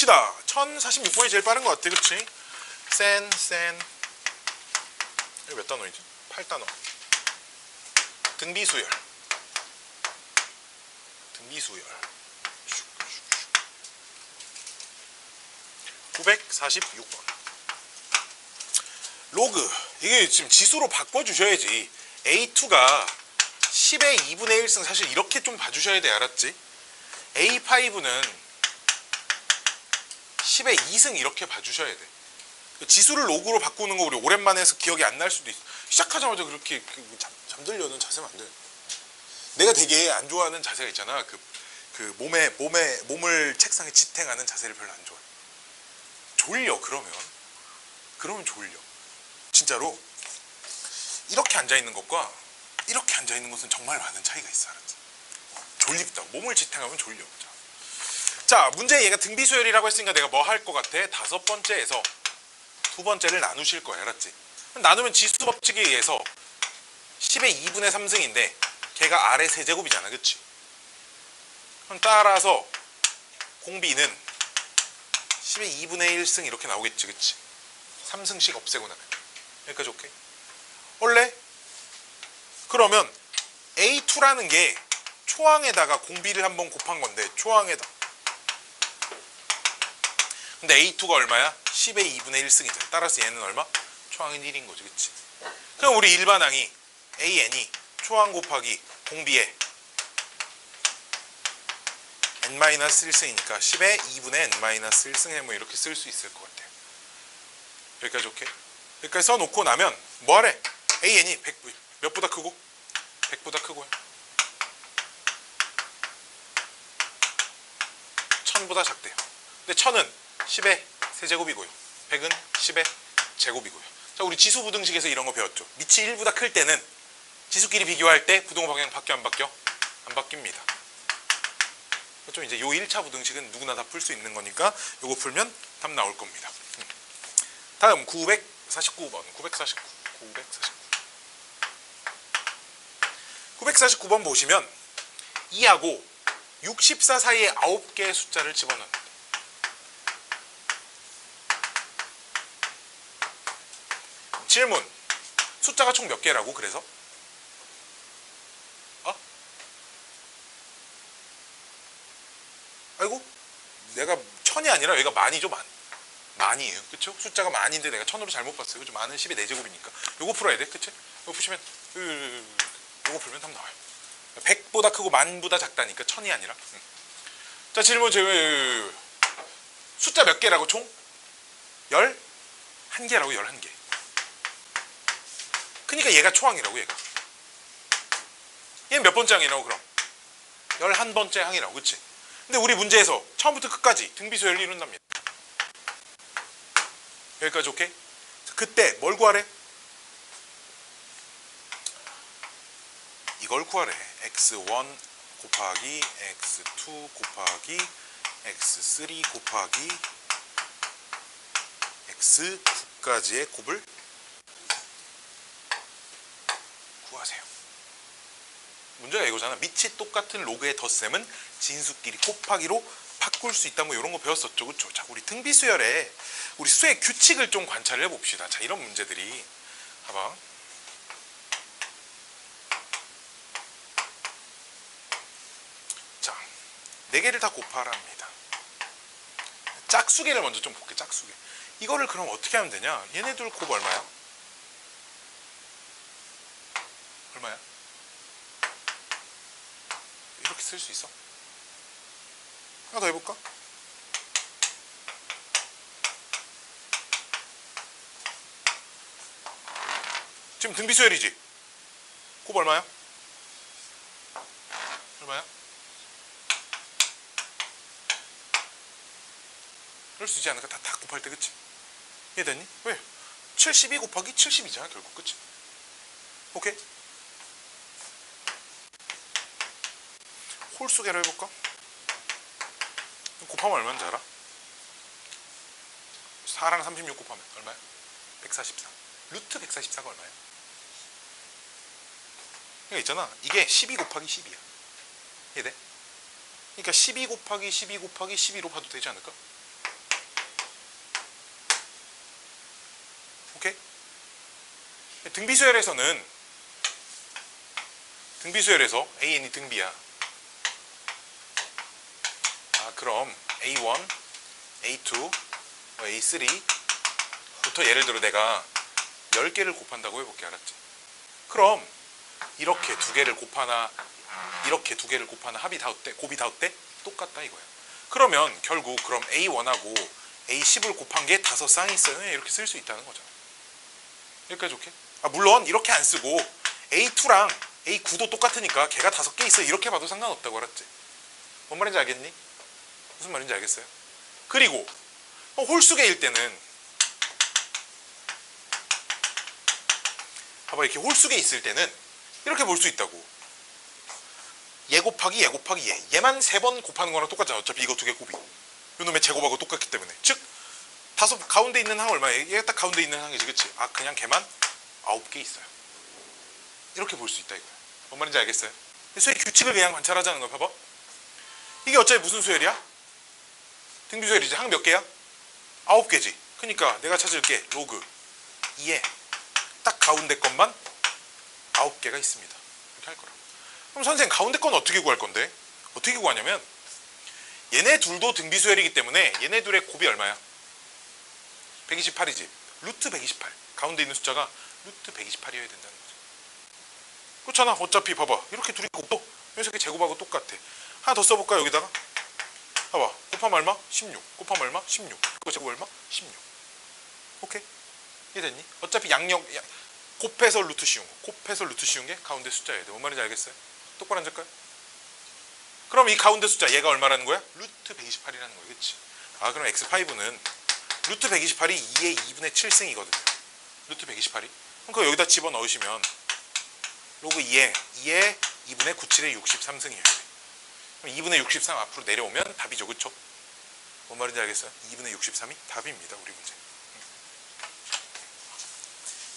봅시다. 1046번이 제일 빠른 것 같아. 그치? 센 이거 몇 단원이지? 8단원. 등비수열 946번. 로그. 이게 지금 지수로 바꿔주셔야지. A2가 10의 2분의 1승 사실 이렇게 좀 봐주셔야 돼. 알았지? A5는 10의 2승 이렇게 봐주셔야 돼. 지수를 로그로 바꾸는 거 우리 오랜만에 해서 기억이 안 날 수도 있어. 시작하자마자 그렇게 잠들려는 자세면 안 돼. 내가 되게 안 좋아하는 자세가 있잖아. 몸을 책상에 지탱하는 자세를 별로 안 좋아해. 졸려. 그러면 졸려. 진짜로 이렇게 앉아 있는 것과 이렇게 앉아 있는 것은 정말 많은 차이가 있어. 알았지? 졸립다. 몸을 지탱하면 졸려. 자, 문제 얘가 등비수열이라고 했으니까 내가 뭐 할 것 같아? 다섯 번째에서 두 번째를 나누실 거야. 알았지? 나누면 지수 법칙에 의해서 10의 2분의 3승인데 걔가 R의 세제곱이잖아. 그치? 그럼 따라서 공비는 10의 2분의 1승 이렇게 나오겠지. 그치? 3승씩 없애고 나면 여기까지 오케이? 원래 그러면 A2라는 게 초항에다가 공비를 한번 곱한 건데 초항에다 근데 A2가 얼마야? 10의 2분의 1승이잖아. 따라서 얘는 얼마? 초항은 1인 거지. 그치? 그럼 우리 일반항이 AN이 초항 곱하기 공비에 n-1승이니까 10의 2분의 n-1승 해 뭐 이렇게 쓸 수 있을 것 같아요. 여기까지 오케이? 여기까지 써놓고 나면 뭐 하래? AN이 100, 몇보다 크고? 100보다 크고요. 1000보다 작대요. 근데 1000은 10의 세제곱이고요. 100은 10의 제곱이고요. 자, 우리 지수 부등식에서 이런 거 배웠죠. 밑이 1보다 클 때는 지수끼리 비교할 때 부동 방향 바뀌어 안 바뀌어? 안 바뀝니다. 좀 이제 요 1차 부등식은 누구나 다 풀 수 있는 거니까 요거 풀면 답 나올 겁니다. 다음 949번. 949번 보시면 2하고 64 사이에 9개의 숫자를 집어넣는다. 질문. 숫자가 총 몇 개라고? 그래서? 아이고, 내가 1000이 아니라 여기가 만이죠. 만이에요. 그쵸? 숫자가 만인데 내가 1000으로 잘못 봤어요. 그죠? 만은 10의 4제곱이니까. 요거 풀어야 돼. 그치? 요거 푸시면 요거 풀면 답 나와요. 100보다 크고 만보다 작다니까 1000이 아니라. 자, 질문. 숫자 몇 개라고 총? 11개라고. 11개. 그러니까 얘가 초항이라고. 얘가. 얘는 몇 번째 항이라고 그럼? 11번째 항이라고. 그치? 근데 우리 문제에서 처음부터 끝까지 등비수열을 이룬답니다. 여기까지 오케이? 그때 뭘 구하래? 이걸 구하래. x1 곱하기 x2 곱하기 x3 곱하기 x9까지의 곱을 구하세요. 문제가 이거잖아. 밑이 똑같은 로그의 덧셈은 진수끼리 곱하기로 바꿀 수 있다. 뭐 이런 거 배웠었죠. 그렇죠? 자, 우리 등비수열에 우리 수의 규칙을 좀 관찰을 해봅시다. 자, 이런 문제들이 봐봐. 자, 4개를 다 곱하라 합니다. 짝수계를 먼저 좀 볼게. 짝수계. 이거를 그럼 어떻게 하면 되냐? 얘네들 곱 얼마야? 얼마야? 이렇게 쓸 수 있어? 하나 더 해볼까? 지금 등비수열이지? 곱 얼마야? 얼마야? 이럴 수 있지 않을까? 다 곱할 때. 그치? 이해됐니? 왜? 72 곱하기 70이잖아 결국. 그치? 오케이? 홀수계로 해볼까? 곱하면 얼마인지 알아? 4랑 36 곱하면 얼마야? 144. 루트 144가 얼마야? 그러니까 있잖아. 이게 12 곱하기 10이야. 이해돼? 그러니까 12 곱하기 12 곱하기 12로 봐도 되지 않을까? 오케이? 등비수열에서 AN이 등비야. 그럼 A1, A2, A3부터 예를 들어 내가 10개를 곱한다고 해볼게. 알았지? 그럼 이렇게 두 개를 곱하나 이렇게 두 개를 곱하나 합이 다 어때? 곱이 다 어때? 똑같다 이거야. 그러면 결국 그럼 A1하고 A10을 곱한 게 5쌍이 있어요. 이렇게 쓸 수 있다는 거잖아. 여기까지 오케이? 물론 이렇게 안 쓰고 A2랑 A9도 똑같으니까 걔가 5개 있어 이렇게 봐도 상관없다고. 알았지? 뭔 말인지 알겠니? 무슨 말인지 알겠어요? 그리고 홀수계일 때는 봐봐, 이렇게 홀수계 있을 때는 이렇게 볼 수 있다고. 얘 곱하기 얘 곱하기 얘만 3번 곱하는 거랑 똑같잖아. 어차피 이거 2개 곱이 요놈의 제곱하고 똑같기 때문에. 즉 가운데 있는 항 얼마야? 얘가 딱 가운데 있는 항이지. 그치? 그냥 걔만 9개 있어요. 이렇게 볼 수 있다 이거야. 뭔 말인지 알겠어요? 수의 규칙을 그냥 관찰하자는 거. 봐봐, 이게 어차피 무슨 수열이야? 등비수열이지. 항 몇 개야? 9개지. 그러니까 내가 찾을게. 로그 2에 딱 가운데 것만 9개가 있습니다. 이렇게 할 거라. 그럼 선생님, 가운데 건 어떻게 구할 건데? 어떻게 구하냐면 얘네 둘도 등비수열이기 때문에 얘네 둘의 곱이 얼마야? 128이지. 루트 128. 가운데 있는 숫자가 루트 128이어야 된다는 거지. 그렇잖아. 어차피 봐봐, 이렇게 둘이 곱도 이렇게 제곱하고 똑같아. 하나 더 써볼까? 여기다가 봐봐, 곱하면 얼마? 16. 곱하면 얼마? 16. 그거 제곱 얼마? 16. 오케이? 이해됐니? 어차피 곱해서 루트 씌운 게 가운데 숫자여야 돼. 뭔 말인지 알겠어요? 똑바로 앉을까요? 그럼 이 가운데 숫자 얘가 얼마라는 거야? 루트 128이라는 거야. 그치? 그럼 x5는 루트 128이 2의 2분의 7승이거든요. 루트 128이. 그럼 그거 여기다 집어넣으시면 로그 2에 2분의 97의 63승이에요. 그럼 2분의 63 앞으로 내려오면 답이죠. 그쵸? 뭔 말인지 알겠어요? 2분의 63이 답입니다. 우리 문제.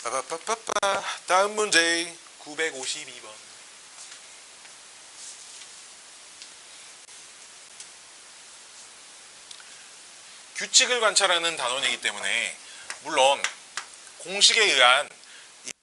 빠바빠빠빠. 다음 문제 952번. 규칙을 관찰하는 단원이기 때문에 물론 공식에 의한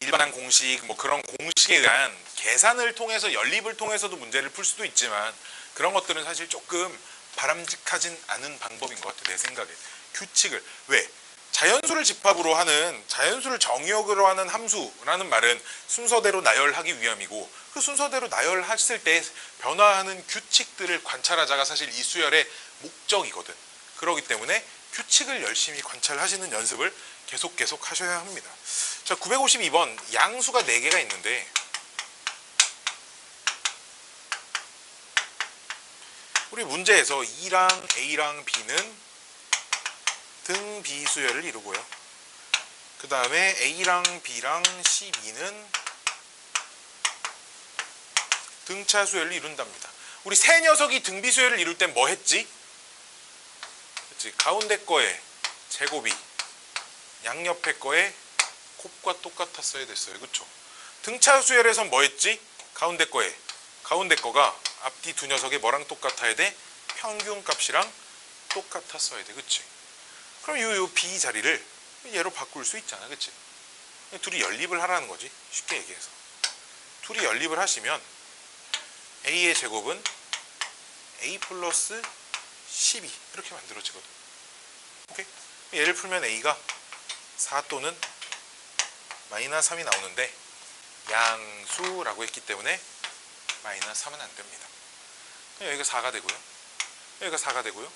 일반한 공식, 그런 공식에 의한 계산을 통해서 연립을 통해서도 문제를 풀 수도 있지만 그런 것들은 사실 조금 바람직하진 않은 방법인 것 같아. 내 생각에. 규칙을 왜? 자연수를 집합으로 하는, 자연수를 정의역으로 하는 함수라는 말은 순서대로 나열하기 위함이고, 그 순서대로 나열했을 때 변화하는 규칙들을 관찰하자가 사실 이 수열의 목적이거든. 그렇기 때문에 규칙을 열심히 관찰하시는 연습을 계속 하셔야 합니다. 자, 952번. 양수가 4개가 있는데 우리 문제에서 2랑 A랑 B는 등비수열을 이루고요. 그 다음에 A랑 B랑 C2는 등차수열을 이룬답니다. 우리 세 녀석이 등비수열을 이룰 땐 뭐 했지? 그치? 가운데 거에 제곱이 양옆에 거에 곱과 똑같았어야 됐어요. 그쵸? 등차수열에선 뭐 했지? 가운데 거가 앞뒤 두 녀석이 뭐랑 똑같아야 돼? 평균값이랑 똑같았어야 돼. 그치? 그럼 요 B 자리를 얘로 바꿀 수 있잖아. 그치? 둘이 연립을 하라는 거지. 쉽게 얘기해서. 둘이 연립을 하시면 A의 제곱은 A 플러스 12 이렇게 만들어지거든. 오케이? 얘를 풀면 A가 4 또는 마이너스 3이 나오는데 양수라고 했기 때문에 마이너스 3은 안 됩니다. 여기가 4가 되고요. 여기가 4가 되고요.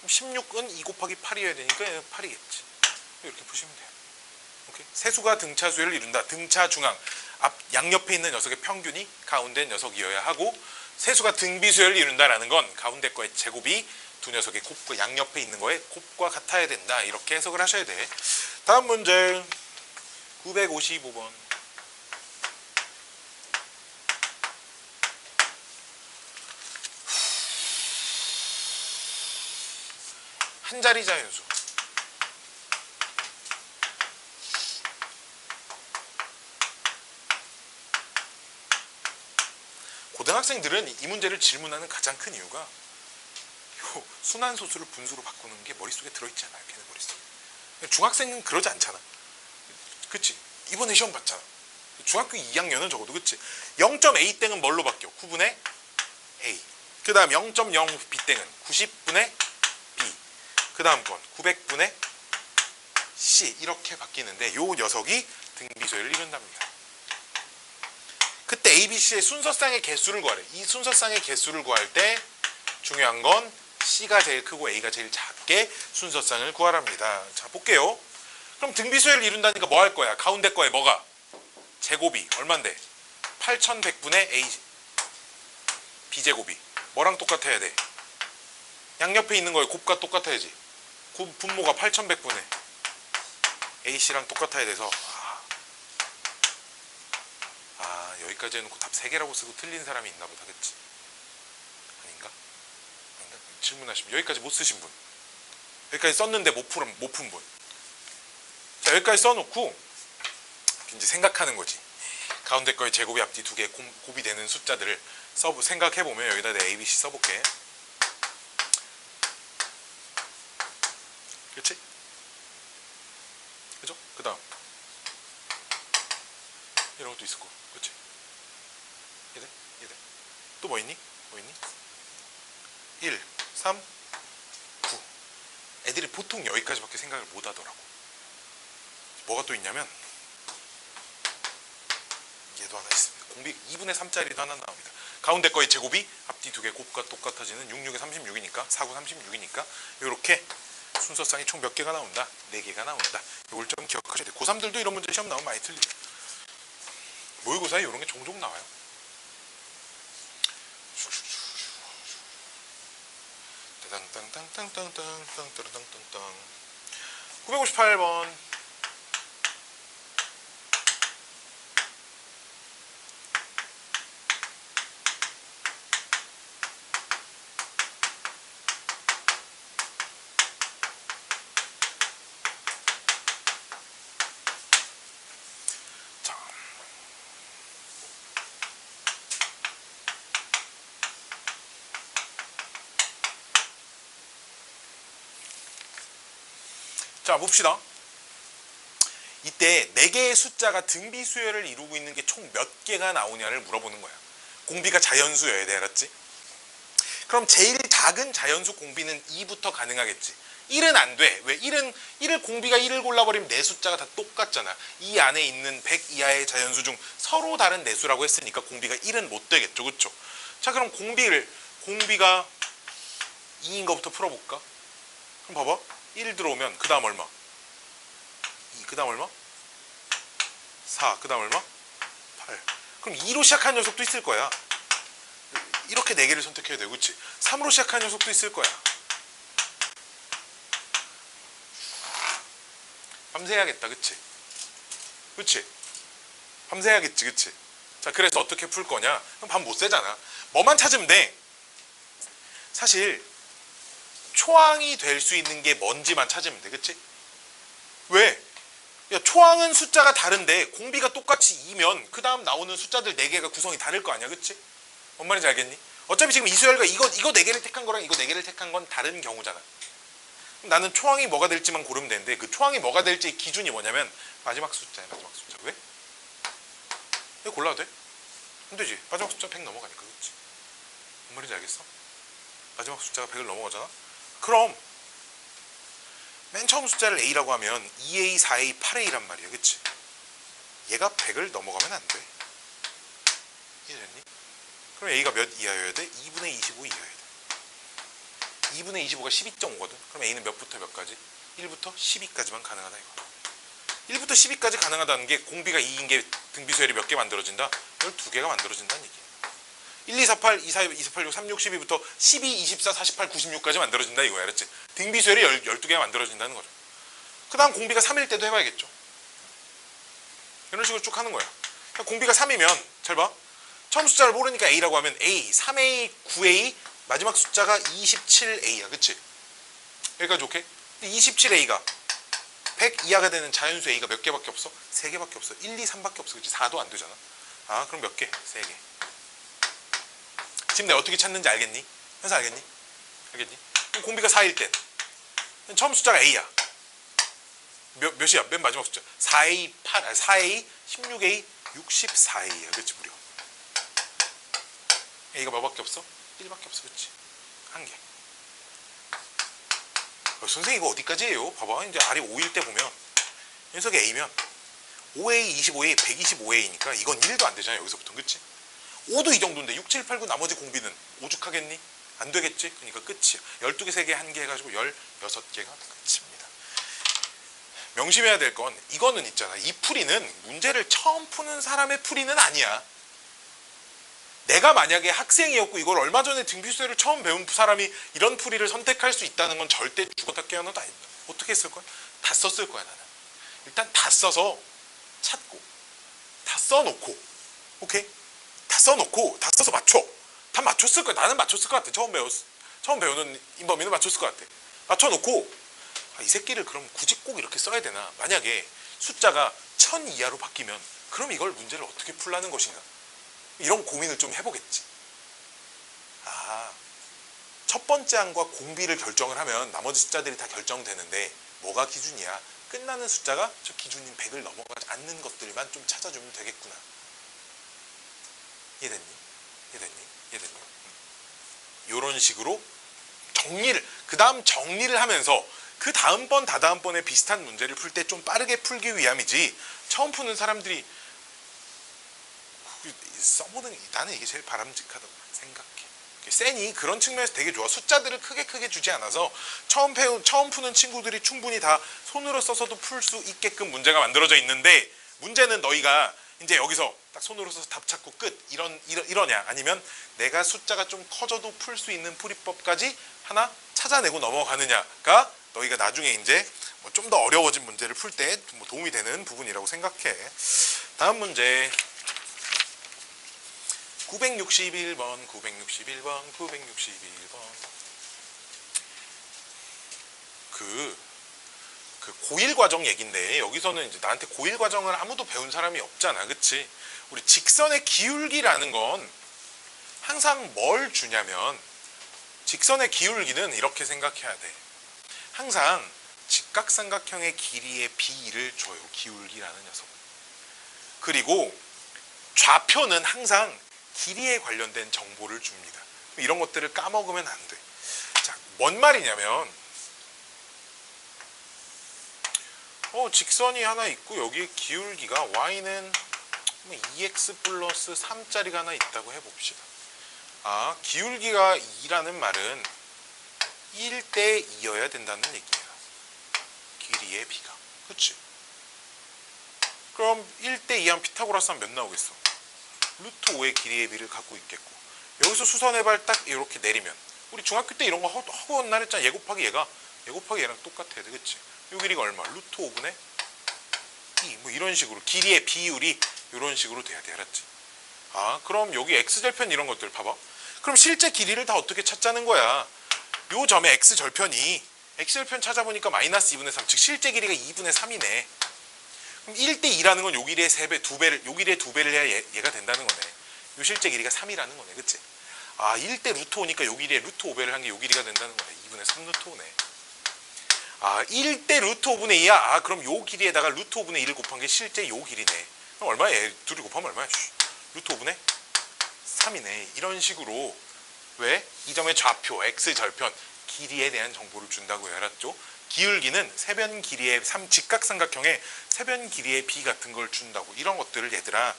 16은 2 곱하기 8이어야 되니까 8이겠지. 이렇게 푸시면 돼요. 오케이? 세수가 등차수열을 이룬다. 등차 중앙, 앞 양옆에 있는 녀석의 평균이 가운데 녀석이어야 하고, 세수가 등비수열을 이룬다라는 건 가운데 거의 제곱이 두 녀석의 곱과 양옆에 있는 거에 곱과 같아야 된다. 이렇게 해석을 하셔야 돼. 다음 문제 955번. 한 자리 자연수. 고등학생들은 이 문제를 질문하는 가장 큰 이유가 요 순환소수를 분수로 바꾸는 게 머릿속에 들어있지 않아요. 걔네 머릿속에. 중학생은 그러지 않잖아. 그치? 이번에 시험 봤잖아. 중학교 2학년은 적어도 그치? 0.a땡은 뭘로 바뀌어? 9분의 a. 그 다음 0.0b땡은 90분의 b. 그 다음 건 900분의 c. 이렇게 바뀌는데 요 녀석이 등비소해를 이룬답니다. 그때 a, b, c의 순서쌍의 개수를 구하래. 이 순서쌍의 개수를 구할 때 중요한 건 c가 제일 크고 a가 제일 작게 순서쌍을 구하랍니다. 자, 볼게요. 그럼 등비소해를 이룬다니까 뭐 할 거야? 가운데 거에 뭐가? 제곱이 얼만데? 8100분의 a b제곱이 뭐랑 똑같아야 돼? 양옆에 있는 거에 곱과 똑같아야지. 분모가 8100분의 ac랑 똑같아야 돼서 여기까지 해놓고 답 3개라고 쓰고 틀린 사람이 있나 보다. 그치? 아닌가? 질문하시면 여기까지 못 쓰신 분, 여기까지 썼는데 못 푼 분, 자 여기까지 써놓고 이제 생각하는 거지. 가운데 거에 제곱이 앞뒤 2개 곱이 되는 숫자들을 생각해보면 여기다 내 A, B, C 써볼게. 그치? 그죠? 그 다음 이런 것도 있을 거야. 그치? 얘들? 또 뭐 있니? 1, 3, 9. 애들이 보통 여기까지밖에 생각을 못 하더라고. 뭐가 또 있냐면 얘도 하나 있습니다. 공비 2분의 3짜리도 하나 나옵니다. 가운데 거의 제곱이 앞뒤 2개 곱과 똑같아지는 6, 6에 36이니까 4, 9, 36이니까 이렇게 순서쌍이 총 몇 개가 나온다? 4개가 나온다. 이걸 좀 기억하셔야 돼. 고3들도 이런 문제 시험 나오면 많이 틀리죠. 모의고사에 이런 게 종종 나와요. 958번. 자 봅시다. 이때 4개의 숫자가 등비수열을 이루고 있는 게 총 몇 개가 나오냐를 물어보는 거야. 공비가 자연수여야 돼. 알았지? 그럼 제일 작은 자연수 공비는 2부터 가능하겠지. 1은 안 돼. 왜? 1을 공비가 1을 골라버리면 네 숫자가 다 똑같잖아. 이 안에 있는 100 이하의 자연수 중 서로 다른 내수라고 했으니까 공비가 1은 못 되겠죠. 그쵸? 자 그럼 공비가 2인 거부터 풀어볼까? 그럼 봐봐. 1 들어오면 그 다음 얼마? 2. 그 다음 얼마? 4. 그 다음 얼마? 8. 그럼 2로 시작하는 녀석도 있을 거야. 이렇게 4개를 선택해야 돼. 그치? 3으로 시작하는 녀석도 있을 거야. 밤새야겠다. 그치? 그치? 밤새야겠지. 그치? 자 그래서 어떻게 풀 거냐? 그럼 밤 못 새잖아. 뭐만 찾으면 돼. 사실 초항이 될 수 있는 게 뭔지만 찾으면 돼. 그치? 왜? 야, 초항은 숫자가 다른데 공비가 똑같이 2면 그 다음 나오는 숫자들 4개가 구성이 다를 거 아니야. 그치? 뭔 말인지 알겠니? 어차피 지금 이수열과 이거 4개를 택한 거랑 이거 4개를 택한 건 다른 경우잖아. 나는 초항이 뭐가 될지만 고르면 되는데 그 초항이 뭐가 될지 기준이 뭐냐면 마지막 숫자야. 마지막 숫자. 왜? 이거 골라도 돼? 안 되지. 마지막 숫자 100 넘어가니까. 그치? 뭔 말인지 알겠어? 마지막 숫자가 100을 넘어가잖아. 그럼 맨 처음 숫자를 A라고 하면 2A, 4A, 8A란 말이야. 그치? 얘가 100을 넘어가면 안 돼. 이해됐니? 그럼 A가 몇 이하여야 돼? 2분의 25 이하여야 돼. 2분의 25가 12.5거든. 그럼 A는 몇부터 몇까지? 1부터 12까지만 가능하다 이거. 1부터 12까지 가능하다는 게 공비가 2인 게 등비수열이 몇 개 만들어진다? 12개가 만들어진다는 얘기야. 1, 2, 4, 8, 2, 4, 2, 4, 8, 6, 3, 6, 12부터 12, 24, 48, 96까지 만들어진다 이거야. 알았지? 등비수열이 12개가 만들어진다는 거죠. 그 다음 공비가 3일 때도 해봐야겠죠. 이런 식으로 쭉 하는 거야. 공비가 3이면 잘 봐. 처음 숫자를 모르니까 A라고 하면 A, 3A, 9A, 마지막 숫자가 27A야. 그치? 여기까지 오케이? 근데 27A가 100 이하가 되는 자연수 A가 몇 개밖에 없어? 3개밖에 없어. 1, 2, 3밖에 없어. 그치? 4도 안 되잖아. 아 그럼 몇 개? 3개. 지금 내가 어떻게 찾는지 알겠니? 현서 알겠니? 알겠니? 그럼 공비가 4일 땐 처음 숫자가 A야. 몇이야? 맨 마지막 숫자 4A 8, 4A 16A 64A야. 그렇지 무려. A가 뭐밖에 없어? 1밖에 없어. 그렇지. 한 개. 선생님 이거 어디까지 해요? 봐봐. 이제 아래 5일 때 보면 녀석이 A면 5A, 25A, 125A니까 이건 1도 안 되잖아. 여기서부터. 그치? 5도 이 정도인데 6, 7, 8, 9 나머지 공비는 오죽하겠니? 안 되겠지? 그러니까 끝이야. 12개, 3개, 1개 해가지고 16개가 끝입니다. 명심해야 될 건 이거는 있잖아. 이 풀이는 문제를 처음 푸는 사람의 풀이는 아니야. 내가 만약에 학생이었고 이걸 얼마 전에 등비수열을 처음 배운 사람이 이런 풀이를 선택할 수 있다는 건 절대 죽었다 깨어나도 아니다. 어떻게 했을 거야? 다 썼을 거야 나는. 일단 다 써서 찾고 다 써놓고 오케이? 다 써놓고 다 써서 맞춰. 다 맞췄을 거야. 나는 맞췄을 것 같아. 처음 배우는 인범이는 맞췄을 것 같아. 맞춰놓고 이 새끼를 그럼 굳이 꼭 이렇게 써야 되나? 만약에 숫자가 1000 이하로 바뀌면 그럼 이걸 문제를 어떻게 풀라는 것인가? 이런 고민을 좀 해보겠지. 첫 번째 항과 공비를 결정을 하면 나머지 숫자들이 다 결정되는데 뭐가 기준이야? 끝나는 숫자가 저 기준인 100을 넘어가지 않는 것들만 좀 찾아주면 되겠구나. 이해됐니? 이런 식으로 정리를, 그 다음 정리를 하면서 그 다음번 다다음번에 비슷한 문제를 풀 때 좀 빠르게 풀기 위함이지, 처음 푸는 사람들이 써보는, 나는 이게 제일 바람직하다고 생각해. 쌤이 그런 측면에서 되게 좋아. 숫자들을 크게 주지 않아서 처음 푸는 친구들이 충분히 다 손으로 써서도 풀 수 있게끔 문제가 만들어져 있는데, 문제는 너희가 이제 여기서 딱 손으로 써서 답 찾고 끝 이러냐, 아니면 내가 숫자가 좀 커져도 풀 수 있는 풀이법까지 하나 찾아내고 넘어가느냐가 너희가 나중에 이제 뭐 좀 더 어려워진 문제를 풀 때 뭐 도움이 되는 부분이라고 생각해. 다음 문제 961번 그 고1 과정 얘긴데, 여기서는 이제 나한테 고1 과정을 아무도 배운 사람이 없잖아. 그치? 우리 직선의 기울기라는 건 항상 뭘 주냐면, 직선의 기울기는 이렇게 생각해야 돼. 항상 직각삼각형의 길이의 비를 줘요. 기울기라는 녀석. 그리고 좌표는 항상 길이에 관련된 정보를 줍니다. 이런 것들을 까먹으면 안 돼. 자, 뭔 말이냐면, 직선이 하나 있고 여기에 기울기가 y는 2x 플러스 3짜리가 하나 있다고 해봅시다. 기울기가 2라는 말은 1대 2여야 된다는 얘기예요. 길이의 비가. 그치? 그럼 1대 2 하면 피타고라스 하면 몇 나오겠어? 루트 5의 길이의 비를 갖고 있겠고, 여기서 수선의 발 딱 이렇게 내리면, 우리 중학교 때 이런 거 하고 온 날 했잖아. 얘 곱하기 얘랑 똑같아야 돼. 그치? 요 길이가 얼마? 루트 5분의 2. 뭐 이런 식으로 길이의 비율이 이런 식으로 돼야 돼. 알았지? 그럼 여기 x절편 이런 것들 봐봐. 그럼 실제 길이를 다 어떻게 찾자는 거야? 요 점의 x절편 찾아보니까 마이너스 2분의 3, 즉 실제 길이가 2분의 3이네. 그럼 1대 2라는 건 요 길이의 3배, 2배를, 요 길이의 2배를 해야 얘가 된다는 거네. 요 실제 길이가 3이라는 거네. 그치? 1대 루트 5니까 요 길이에 루트 5배를 한 게 요 길이가 된다는 거네. 2분의 3 루트 5네. 1대 루트 5분의 2야. 그럼 요 길이에다가 루트 5분의 1을 곱한 게 실제 요 길이네. 그럼 얼마야? 둘이 곱하면 얼마야? 루트 5분의 3이네. 이런 식으로, 왜? 이 점의 좌표, x절편, 길이에 대한 정보를 준다고 해요. 알았죠? 기울기는 세변 길이의 직각삼각형의 세변 길이의 비 같은 걸 준다고. 이런 것들을 얘들아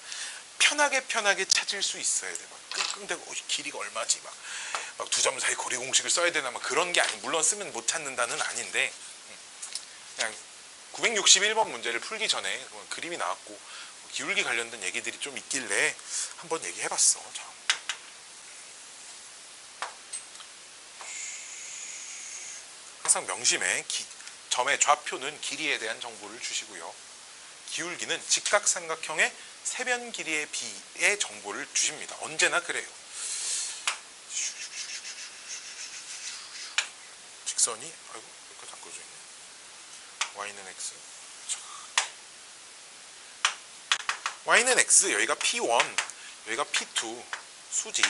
편하게 찾을 수 있어야 돼. 막 끙끙대고 길이가 얼마지? 막 두 점 사이 거리 공식을 써야 되나? 막 그런 게 아니. 물론 쓰면 못 찾는다는 아닌데, 그냥 961번 문제를 풀기 전에 그림이 나왔고 기울기 관련된 얘기들이 좀 있길래 한번 얘기해봤어. 자. 항상 명심해. 점의 좌표는 길이에 대한 정보를 주시고요. 기울기는 직각삼각형의 세변 길이의 비의 정보를 주십니다. 언제나 그래요. 직선이 여기까지 안 꺼져 있네. y는 x. y는 x, 여기가 p1, 여기가 p2 수직.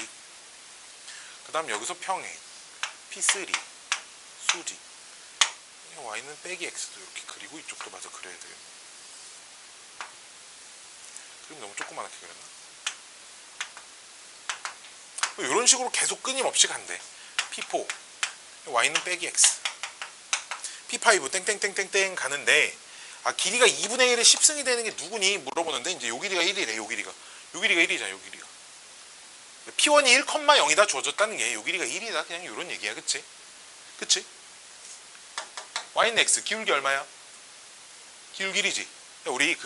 그 다음 여기서 평행 p3 수직. y는 빼기 x도 이렇게 그리고 이쪽도 마저 그려야 되겠네. 그림 너무 조그맣게 그렸나? 이런 식으로 계속 끊임없이 간대. P4 y는 빼기 x, P5 땡땡땡땡땡 가는데, 길이가 2분의 1의 10승이 되는 게 누구니? 물어보는데, 이제 요 길이가 1이래. 요 길이가 1이잖아. 요 길이가 P1이 1,0이다 주어졌다는 게 요 길이가 1이다, 그냥 요런 얘기야. 그치? y는 x, 기울기 얼마야? 기울기이지. 우리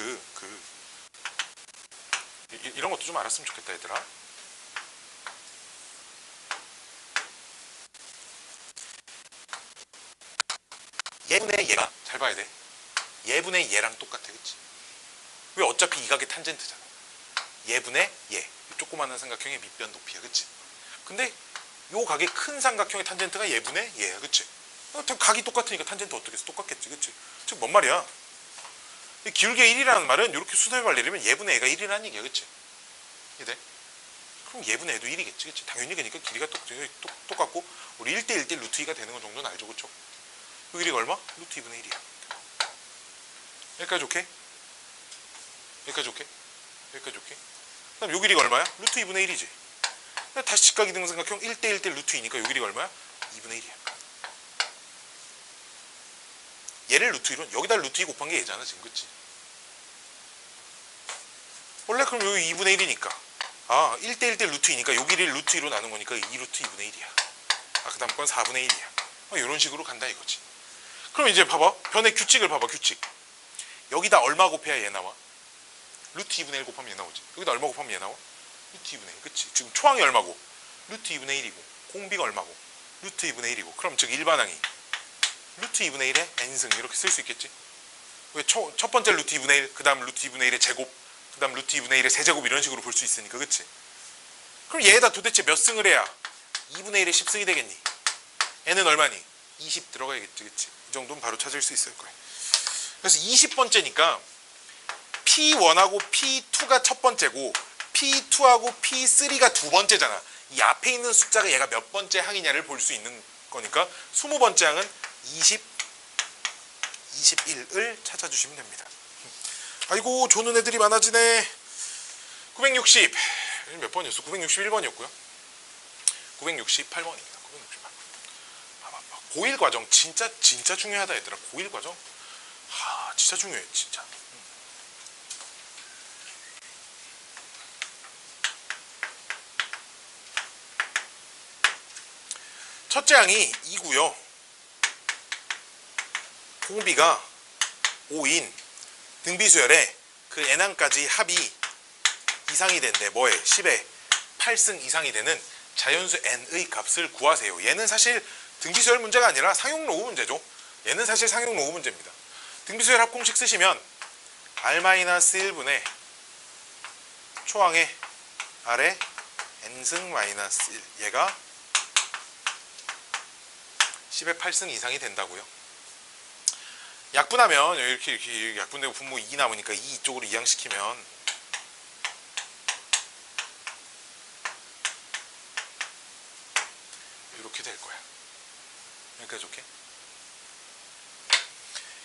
이런 것도 좀 알았으면 좋겠다, 얘들아. 얘분의 얘가, 잘 봐야 돼. 얘분의 얘랑 똑같아. 그치? 왜? 어차피 이 각의 탄젠트잖아. 얘분의 얘, 조그마한 삼각형의 밑변 높이야. 그치? 근데 요 각의 큰 삼각형의 탄젠트가 얘분의 얘야. 그치? 각이 똑같으니까 탄젠트 어떻게 해서 똑같겠지. 그치? 즉 뭔 말이야? 기울기가 1이라는 말은 이렇게 수선해발 내리면 얘분의 얘가 1이라는 얘기야. 그치? 이해? 그럼 얘분의 얘도 1이겠지. 그치? 당연히. 그러니까 길이가 똑같고 우리 1대1대 루트 2가 되는 건 정도는 알죠. 그쵸? 그 길이가 얼마? 루트 2분의 1이야. 여기까지 오케이? 그럼 요 길이가 얼마야? 루트 2분의 1이지. 다시 직각이 등삼각형 1대1대 루트 2니까 요 길이가 얼마야? 2분의 1이야. 얘를 루트 2로, 여기다 루트 2 곱한 게 얘잖아 지금. 그치? 원래 그럼 여기 2분의 1이니까 1대1대 루트 2니까 요 길이를 루트 2로 나눈 거니까 2루트 2분의 1이야. 그 다음 건 4분의 1이야. 이런 식으로 간다 이거지. 그럼 이제 봐봐. 변의 규칙을 봐봐. 규칙. 여기다 얼마 곱해야 얘 나와? 루트 2분의 1 곱하면 얘 나오지. 여기다 얼마 곱하면 얘 나와? 루트 2분의 1. 그치? 지금 초항이 얼마고? 루트 2분의 1이고 공비가 얼마고? 루트 2분의 1이고. 그럼 즉 일반항이 루트 2분의 1의 n승 이렇게 쓸 수 있겠지? 왜 첫 번째 루트 2분의 1, 그 다음 루트 2분의 1의 제곱, 그 다음 루트 2분의 1의 세제곱 이런 식으로 볼 수 있으니까. 그치? 그럼 얘에다 도대체 몇 승을 해야 2분의 1의 10승이 되겠니? n은 얼마니? 20 들어가야겠지. 그치? 이 정도는 바로 찾을 수 있을 거야. 그래서 20번째니까 P1하고 P2가 첫 번째고 P2하고 P3가 두 번째잖아. 이 앞에 있는 숫자가 얘가 몇 번째 항이냐를 볼 수 있는 거니까 20번째 항은 20, 21을 찾아주시면 됩니다. 아이고 조는 애들이 많아지네. 960 몇 번이었어? 961번이었고요. 968번입니다. 968번. 고1 과정 진짜 중요하다 얘들아. 고1 과정 진짜 중요해 진짜. 첫째 항이 2고요. 공비가 5인 등비수열에 그 n항까지 합이 이상이 된대. 뭐에? 10에 8승 이상이 되는 자연수 n의 값을 구하세요. 얘는 사실 등비수열 문제가 아니라 상용로우 문제죠. 얘는 사실 상용로우 문제입니다. 등비수열 합공식 쓰시면 R-1분의 초항의 R의 n승 마이너스 1 얘가 10의 8승 이상이 된다고요. 약분하면 이렇게 약분되고 분모 2 남으니까 2 이쪽으로 이항시키면 이렇게 될 거야. 여기까지 오케이?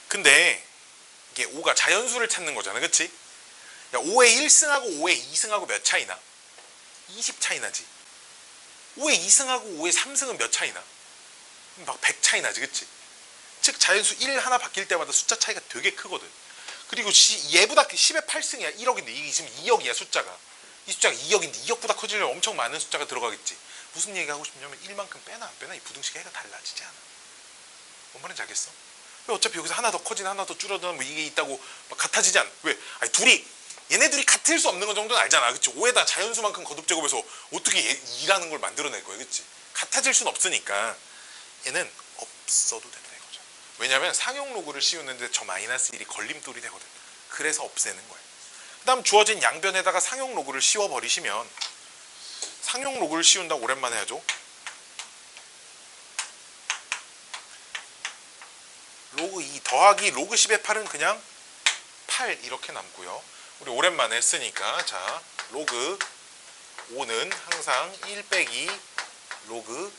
근데 이게 5가 자연수를 찾는 거잖아. 그치? 5의 1승하고 5의 2승하고 몇 차이나? 20 차이 나지. 5의 2승하고 5의 3승은 몇 차이나? 막 100 차이 나지. 그치? 즉 자연수 1 하나 바뀔 때마다 숫자 차이가 되게 크거든. 그리고 얘보다 10의 8승이야. 1억인데 이게 지금 2억이야 숫자가. 이 숫자가 2억인데 2억보다 커지려면 엄청 많은 숫자가 들어가겠지. 무슨 얘기 하고 싶냐면 1만큼 빼나 안 빼나 이 부등식의 해가 달라지지 않아. 뭔 말인지 알겠어? 왜 어차피 여기서 하나 더 커지나 하나 더 줄어드는 뭐 이게 있다고 막 같아지지 않아. 왜? 아니 얘네 둘이 같을 수 없는 건 정도는 알잖아. 그치? 5에다 자연수만큼 거듭제곱해서 어떻게 2라는 걸 만들어낼 거야. 그치? 같아질 순 없으니까 얘는 없어도 된다 이거죠. 왜냐면 상용 로그를 씌우는데 저 마이너스 1이 걸림돌이 되거든. 그래서 없애는 거야. 그 다음 주어진 양변에다가 상용 로그를 씌워버리시면, 상용 로그를 씌운다고 오랜만에 하죠. 로그 2 더하기 로그 10의 8은 그냥 8 이렇게 남고요. 우리 오랜만에 했으니까 자 로그 5는 항상 1 빼기 로그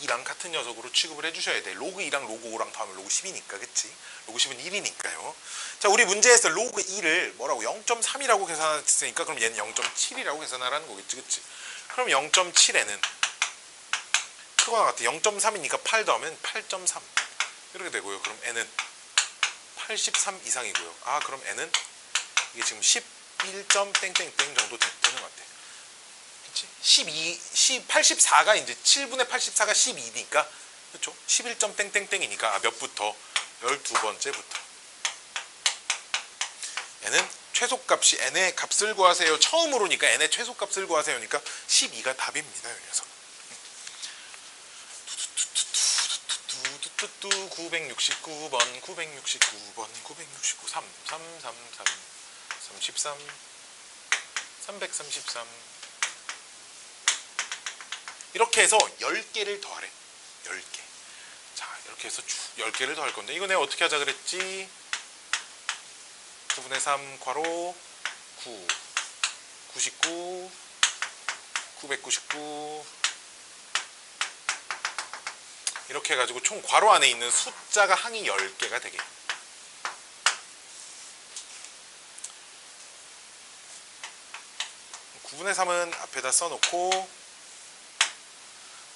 2랑 같은 녀석으로 취급을 해주셔야 돼. 로그 2랑 로그 5랑 더하면 로그 10이니까, 그치? 로그 10은 1이니까요. 자, 우리 문제에서 로그 2를 뭐라고 0.3이라고 계산했으니까 그럼 얘는 0.7이라고 계산하라는 거겠지, 그치? 그럼 0.7에는 크거나 같아. 0.3이니까 8 더하면 8.3 이렇게 되고요. 그럼 n은 83 이상이고요. 아, 그럼 n은 이게 지금 11. 땡땡땡 정도 되는 것 같아. 그치? 84가 이제 7분의 84가 12니까, 그렇죠? 11. 땡땡땡이니까 몇 부터? 12번째부터. n은 최소값이 n의 값을 구하세요. 처음으로니까 n의 최소값을 구하세요니까 12가 답입니다. 이 녀석. 969번 3 33 333 이렇게 해서 10개를 더하래. 10개. 자, 이렇게 해서 10개를 더할 건데 이거 내가 어떻게 하자 그랬지? 9분의 3 괄호 9 99 999 이렇게 해가지고 총 괄호 안에 있는 숫자가 항이 10개가 되게. 9분의 3은 앞에다 써놓고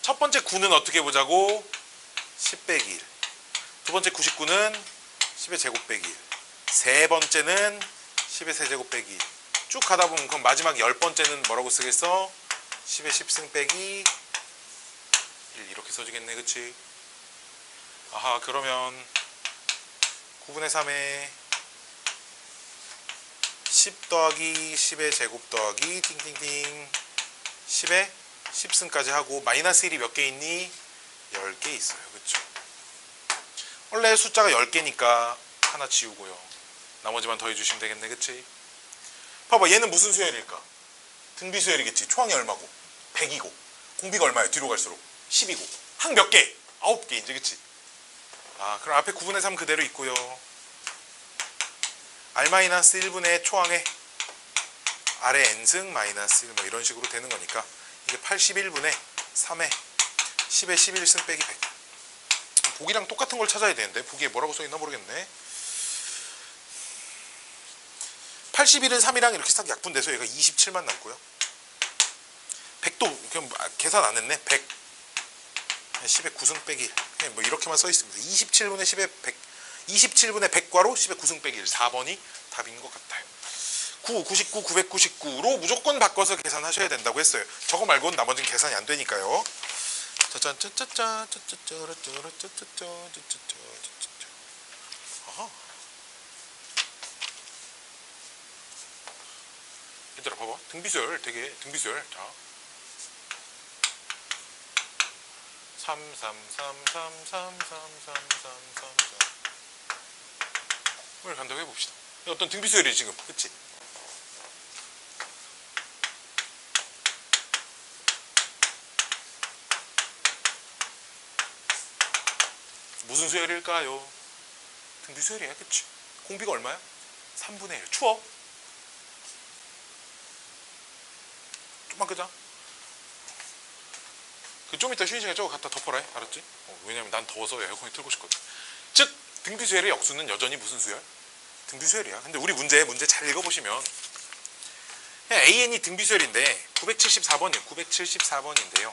첫 번째 9는 어떻게 보자고? 10 빼기 1. 두 번째 99는 10의 제곱 빼기 1. 세 번째는 10의 세제곱 빼기 1. 쭉 가다 보면 그럼 마지막 10번째는 뭐라고 쓰겠어? 10의 10승 빼기 1 이렇게 써주겠네, 그치? 아하, 그러면 9분의 3에 10 더하기 10의 제곱 더하기 띵띵띵 10의 10승까지 하고 마이너스 1이 몇 개 있니? 10개 있어요. 그쵸? 원래 숫자가 10개니까 하나 지우고요. 나머지만 더해주시면 되겠네. 그치? 봐봐, 얘는 무슨 수열일까? 등비 수열이겠지. 초항이 얼마고? 100이고 공비가 얼마야? 뒤로 갈수록 10이고 항 몇 개? 9개 이제, 그치? 아, 그럼 앞에 9분의 3 그대로 있고요. R-1분의 초항에 아래 n승 마이너스 1 뭐 이런 식으로 되는 거니까 이게 81분의 3에 10의 11승 빼기 100. 보기랑 똑같은 걸 찾아야 되는데 보기에 뭐라고 써있나 모르겠네. 81은 3이랑 이렇게 싹 약분돼서 얘가 27만 남고요. 100도 그냥 계산 안 했네. 100 10의 9승 빼기 1 그냥 뭐 이렇게만 써 있습니다. 27분의 10의 100 27분의 100괄호 10의 9승 빼기 1 4번이 답인 것 같아요. 9, 99, 999로 무조건 바꿔서 계산하셔야 된다고 했어요. 저거 말고는 나머지는 계산이 안 되니까요. 아하. 얘들아 봐봐. 등비수열 되게 등비수열. 자. 3 3 3 3 3 3 3 3 3 3 간다고 해봅시다. 어떤 등비수열이 지금, 그치? 무슨 수열일까요? 등비수열이야, 그치? 공비가 얼마야? 3분의 1. 추워? 좀만 끄자. 그 좀 이따 쉬는 시간에 저거 갖다 덮어라 해. 알았지? 왜냐면 난 더워서 에어컨이 틀고 싶거든. 즉 등비수열의 역수는 여전히 무슨 수열? 등비수열이야. 근데 우리 문제 잘 읽어보시면 AN이 등비수열인데 974번이에요. 974번인데요.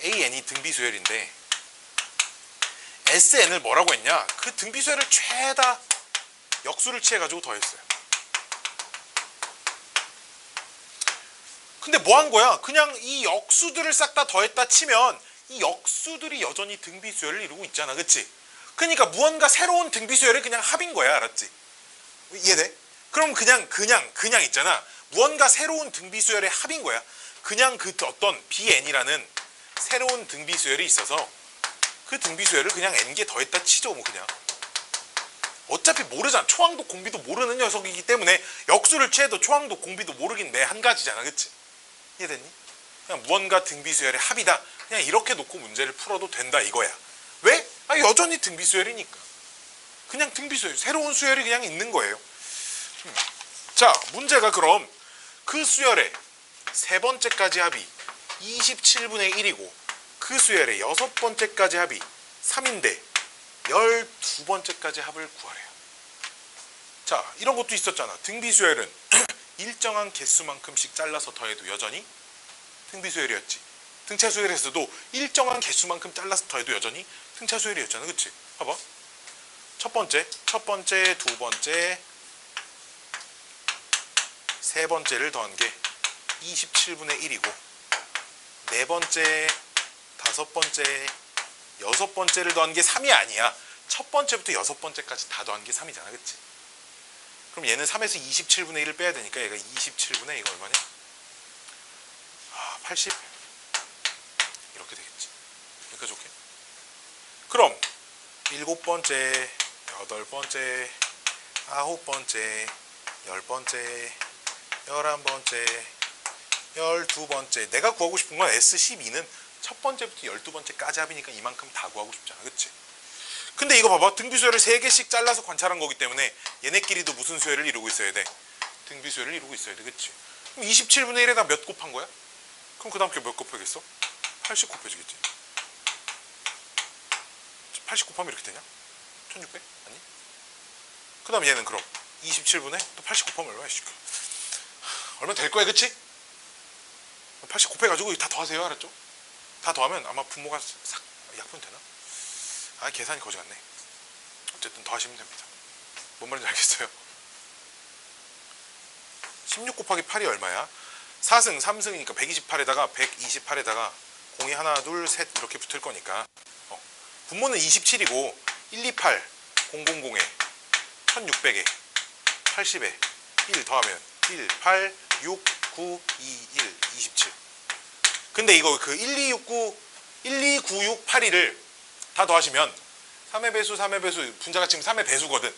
AN이 등비수열인데 SN을 뭐라고 했냐? 그 등비수열을 최다 역수를 취해가지고 더했어요. 근데 뭐 한 거야? 그냥 이 역수들을 싹 다 더했다 치면 이 역수들이 여전히 등비수열을 이루고 있잖아. 그치? 그러니까 무언가 새로운 등비수열의 그냥 합인 거야. 알았지? 이해돼? 그럼 그냥 있잖아. 무언가 새로운 등비수열의 합인 거야. 그냥 그 어떤 BN이라는 새로운 등비수열이 있어서 그 등비수열을 그냥 n개 더했다 치죠. 뭐 그냥. 어차피 모르잖아. 초항도 공비도 모르는 녀석이기 때문에 역수를 취해도 초항도 공비도 모르긴 내 한 가지잖아. 그치? 이해됐니? 그냥 무언가 등비수열의 합이다. 그냥 이렇게 놓고 문제를 풀어도 된다 이거야. 왜? 여전히 등비수열이니까. 그냥 등비수열. 새로운 수열이 그냥 있는 거예요. 자, 문제가 그럼 그 수열의 세 번째까지 합이 27분의 1이고 그 수열의 6번째까지 합이 3인데 12번째까지 합을 구하래요. 자, 이런 것도 있었잖아. 등비수열은 일정한 개수만큼씩 잘라서 더해도 여전히 등비수열이었지. 등차수열에서도 일정한 개수만큼 잘라서 더해도 여전히 등차수열이었잖아. 그치? 봐봐. 첫 번째, 두 번째, 세 번째를 더한 게 27분의 1이고 네 번째, 다섯 번째, 여섯 번째를 더한 게 3이 아니야. 첫 번째부터 여섯 번째까지 다 더한 게 3이잖아. 그치? 그럼 얘는 3에서 27분의 1을 빼야 되니까 얘가 27분의 이거 얼마냐? 80 이렇게 되겠지. 여기까지 오케이? 그럼 7번째, 8번째, 9번째, 10번째, 11번째, 12번째. 내가 구하고 싶은 건 S12는 첫 번째부터 12번째까지 합이니까 이만큼 다 구하고 싶잖아. 그치? 근데 이거 봐봐. 등비수열을 3개씩 잘라서 관찰한 거기 때문에 얘네끼리도 무슨 수열을 이루고 있어야 돼? 등비수열을 이루고 있어야 돼. 그치? 그럼 27분의 1에다 몇 곱한 거야? 그럼 그 다음 게 몇 곱하겠어? 80 곱해주겠지. 80 곱하면 이렇게 되냐? 1600? 아니? 그 다음 얘는 그럼 27분에 또 80 곱하면 얼마야? 얼마 될 거야. 그치? 80 곱해가지고 다 더하세요. 알았죠? 다 더하면 아마 분모가 싹 약분 되나? 계산이 거지 같네. 어쨌든 더하시면 됩니다. 뭔 말인지 알겠어요? 16 곱하기 8이 얼마야? 4승, 3승이니까 128에다가 128에다가 0이 하나, 둘, 셋 이렇게 붙을 거니까 분모는 27이고 128, 000에 1600에 80에 1 더하면 1, 8, 6, 9, 2, 1, 27. 근데 이거 그 1269, 1296, 82를 다 더하시면 3의 배수, 3의 배수, 분자가 지금 3의 배수거든.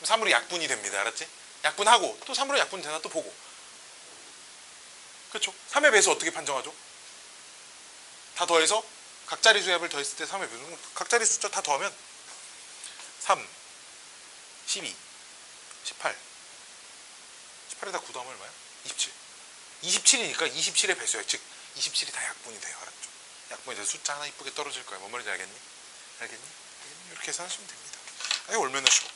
3으로 약분이 됩니다. 알았지? 약분하고 또 3으로 약분 되나 또 보고. 그렇죠? 3의 배수 어떻게 판정하죠? 다 더해서 각자리 수합을 더했을 때 3의 배수. 각자리 숫자 다 더하면 3, 12, 18. 18에다 9 더하면 얼마야? 27. 27이니까 27의 배수야. 즉 27이 다 약분이 돼요. 알았죠? 약분이 돼서 숫자 하나 이쁘게 떨어질 거야. 뭔 말인지 알겠니? 알겠니? 이렇게 계산하시면 됩니다. 이거 얼마나 쉬워.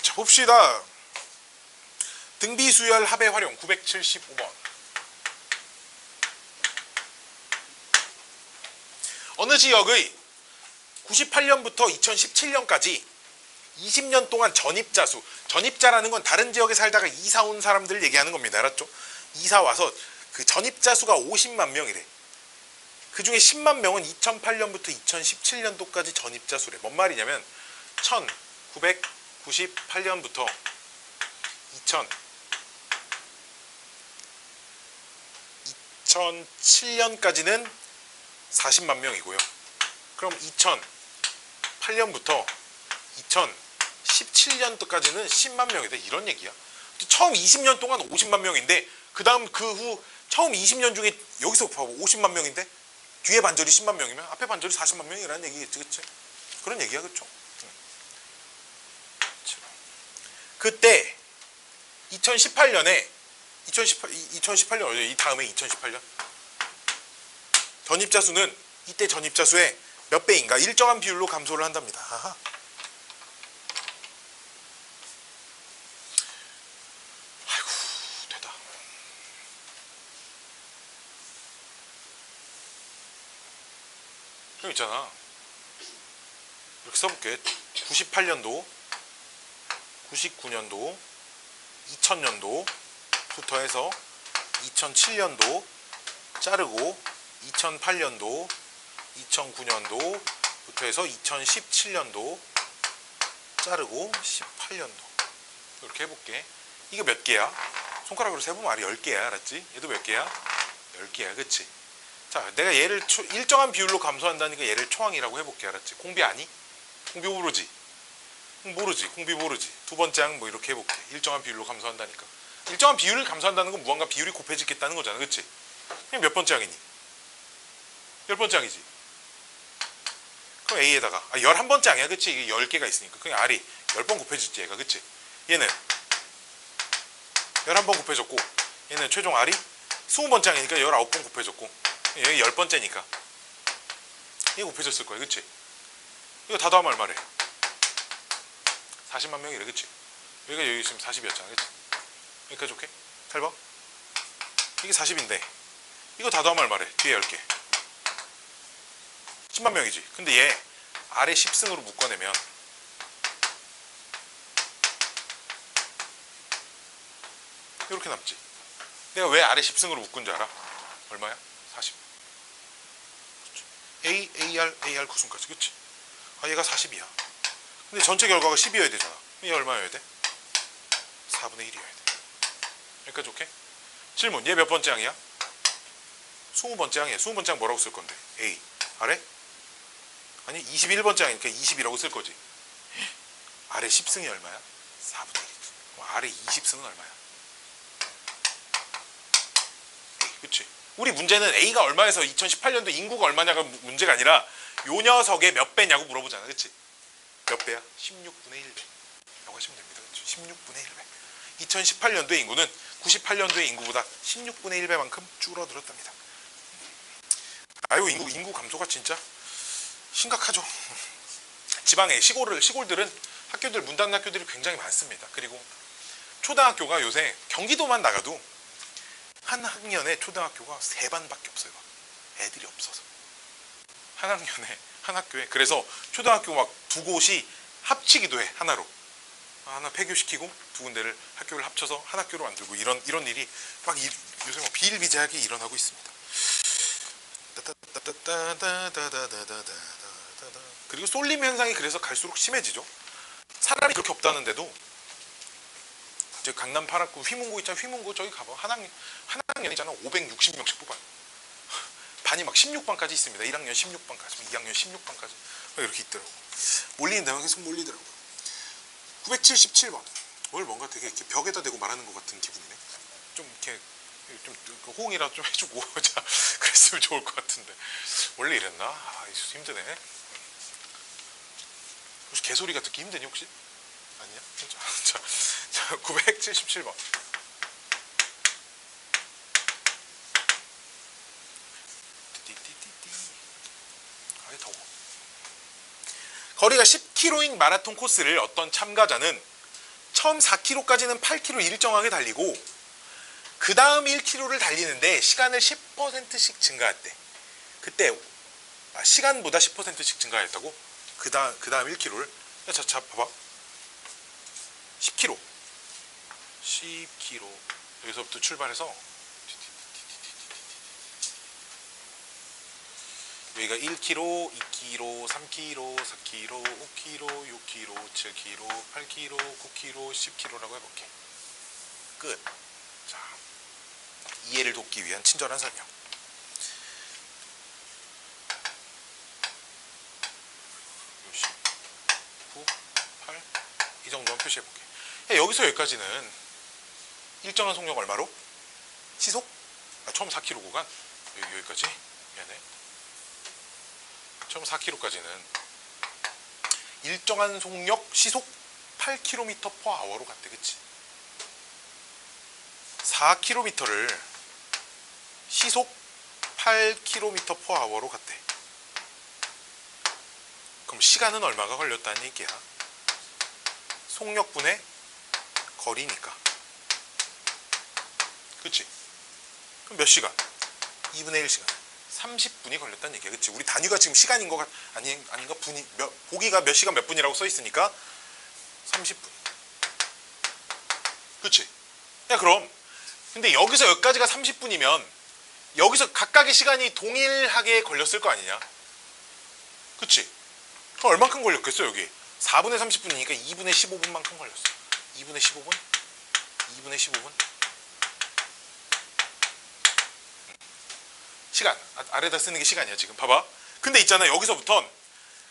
자, 봅시다. 등비수열 합의 활용 975번. 어느 지역의 98년부터 2017년까지 20년 동안 전입자 수, 전입자라는 건 다른 지역에 살다가 이사 온 사람들 얘기하는 겁니다. 알았죠? 이사 와서 그 전입자 수가 50만 명이래. 그 중에 10만 명은 2008년부터 2017년도까지 전입자 수래. 뭔 말이냐면 1998년부터 2007년까지는 40만 명이고요. 그럼 2008년부터 2017년도까지는 10만 명이다. 이런 얘기야. 처음 20년 동안 50만 명인데 그 다음 그 후 처음 20년 중에 여기서 봐봐 50만 명인데 뒤에 반절이 10만 명이면 앞에 반절이 40만 명이라는 얘기겠지. 그치? 그런 얘기야. 그쵸? 그때 2018년에 2018년 이 다음에 2018년 전입자 수는 이때 전입자 수의 몇 배인가 일정한 비율로 감소를 한답니다. 아하. 아이고 되다. 그럼 있잖아. 이렇게 써볼게. 98년도 99년도 2000년도부터 해서 2007년도 자르고 2008년도 2009년도부터 해서 2017년도 자르고 18년도 이렇게 해볼게. 이거 몇 개야? 손가락으로 세보면 알아. 10개야. 알았지? 얘도 몇 개야? 10개야. 그치? 자, 내가 얘를 일정한 비율로 감소한다니까 얘를 초항이라고 해볼게. 알았지? 공비 아니? 공비 모르지? 모르지. 공비 모르지. 두 번째 항 뭐 이렇게 해볼게. 일정한 비율로 감소한다니까. 일정한 비율을 감소한다는 건 무언가 비율이 곱해지겠다는 거잖아. 그치? 그럼 몇 번째 항이니? 10번째 항이지. 그럼 A에다가 11번째 항이야 그치? 이게 10개가 있으니까 그냥 R이 10번 곱해졌지 얘가 그치? 얘는 11번 곱해졌고 얘는 최종 R이 20번째 항이니까 19번 곱해졌고 여기 10번째니까 이게 곱해졌을 거야 그치? 이거 다 더하면 얼마래? 40만 명이래 그치? 여기 지금 40이었잖아 그치? 여기까지 오케이? 잘 봐. 이게 40인데 이거 다 더하면 얼마래? 뒤에 10개 10만 명이지. 근데 얘 아래 10승으로 묶어내면 이렇게 남지. 내가 왜 아래 10승으로 묶은 줄 알아? 얼마야? 40. A, AR 9승까지 그치? 얘가 40이야. 근데 전체 결과가 10이어야 되잖아. 얘 얼마여야 돼? 4분의 1이어야 돼. 여기까지 오케이? 질문. 얘 몇 번째 항이야? 20번째 항이야. 20번째 항 뭐라고 쓸 건데? A. 아래? 아니 21번째 항이니까 20이라고 쓸 거지. 아래 10승이 얼마야? 4분의 1. 아래 20승은 얼마야? A. 그치? 우리 문제는 A가 얼마에서 2018년도 인구가 얼마냐가 문제가 아니라 요 녀석의 몇 배냐고 물어보잖아. 그치? 몇 배야? 16분의 1배. 라고 하시면 됩니다. 그치? 16분의 1배. 2018년도의 인구는 98년도의 인구보다 16분의 1배만큼 줄어들었답니다. 아유 인구 감소가 진짜 심각하죠. 지방에 시골들은 학교들 문 닫는 학교들이 굉장히 많습니다. 그리고 초등학교가 요새 경기도만 나가도 한 학년에 초등학교가 3반밖에 없어요. 애들이 없어서 한 학년에 한 학교에. 그래서 초등학교 막 두 곳이 합치기도 해. 하나로 하나 폐교시키고 두 군데를 학교를 합쳐서 한 학교로 만들고 이런 일이 막 요새 뭐 비일비재하게 일어나고 있습니다. 그리고 쏠림 현상이 그래서 갈수록 심해지죠. 사람이 그렇게 없다는데도 저 강남 8학구 휘문고 있잖아. 휘문고 저기 가봐. 한 학년이잖아. 560명씩 뽑아요. 반이 막 16반까지 있습니다. 1학년 16반까지, 2학년 16반까지 이렇게 있더라고. 몰리는 데만 계속 몰리더라고요. 977번. 오늘 뭔가 되게 이렇게 벽에다 대고 말하는 것 같은 기분이네. 좀 이렇게 좀 호응이라도 좀 해주고 자 그랬으면 좋을 것 같은데 원래 이랬나? 힘드네. 혹시 개소리가 듣기 힘드니 혹시? 아니야? 자 977번. 더워. 거리가 10km인 마라톤 코스를 어떤 참가자는 처음 4km까지는 8km 일정하게 달리고 그 다음 1km를 달리는데 시간을 10%씩 증가했대. 그때 시간보다 10%씩 증가했다고? 그 다음 1km를 자 봐봐. 10km 여기서부터 출발해서 여기가 1km, 2km, 3km, 4km, 5km, 6km, 7km, 8km, 9km, 10km라고 해볼게. 끝. 자, 이해를 돕기 위한 친절한 설명. 10, 9, 8 이 정도만 표시해볼게. 여기서 여기까지는 일정한 속력 얼마로? 시속? 처음 4km 구간 여기까지? 미안해. 처음 4km까지는 일정한 속력 시속 8km/h로 갔대. 그치? 4km를 시속 8km/h로 갔대. 그럼 시간은 얼마가 걸렸다는 얘기야? 속력분의 거리니까. 그치? 그럼 몇 시간? 2분의 1시간. 30분이 걸렸다는 얘기야. 그치? 우리 단위가 지금 시간인 거 아닌가? 분이 보기가 몇 시간 몇 분이라고 써 있으니까 30분. 그치? 야 그럼 근데 여기서 여기까지가 30분이면 여기서 각각의 시간이 동일하게 걸렸을 거 아니냐? 그치? 그럼 얼만큼 걸렸겠어 여기? 4분의 30분이니까 2분의 15분만큼 걸렸어. 2분의 15분? 2분의 15분? 시간. 아래다 쓰는 게 시간이야 지금. 봐봐. 근데 있잖아 여기서부턴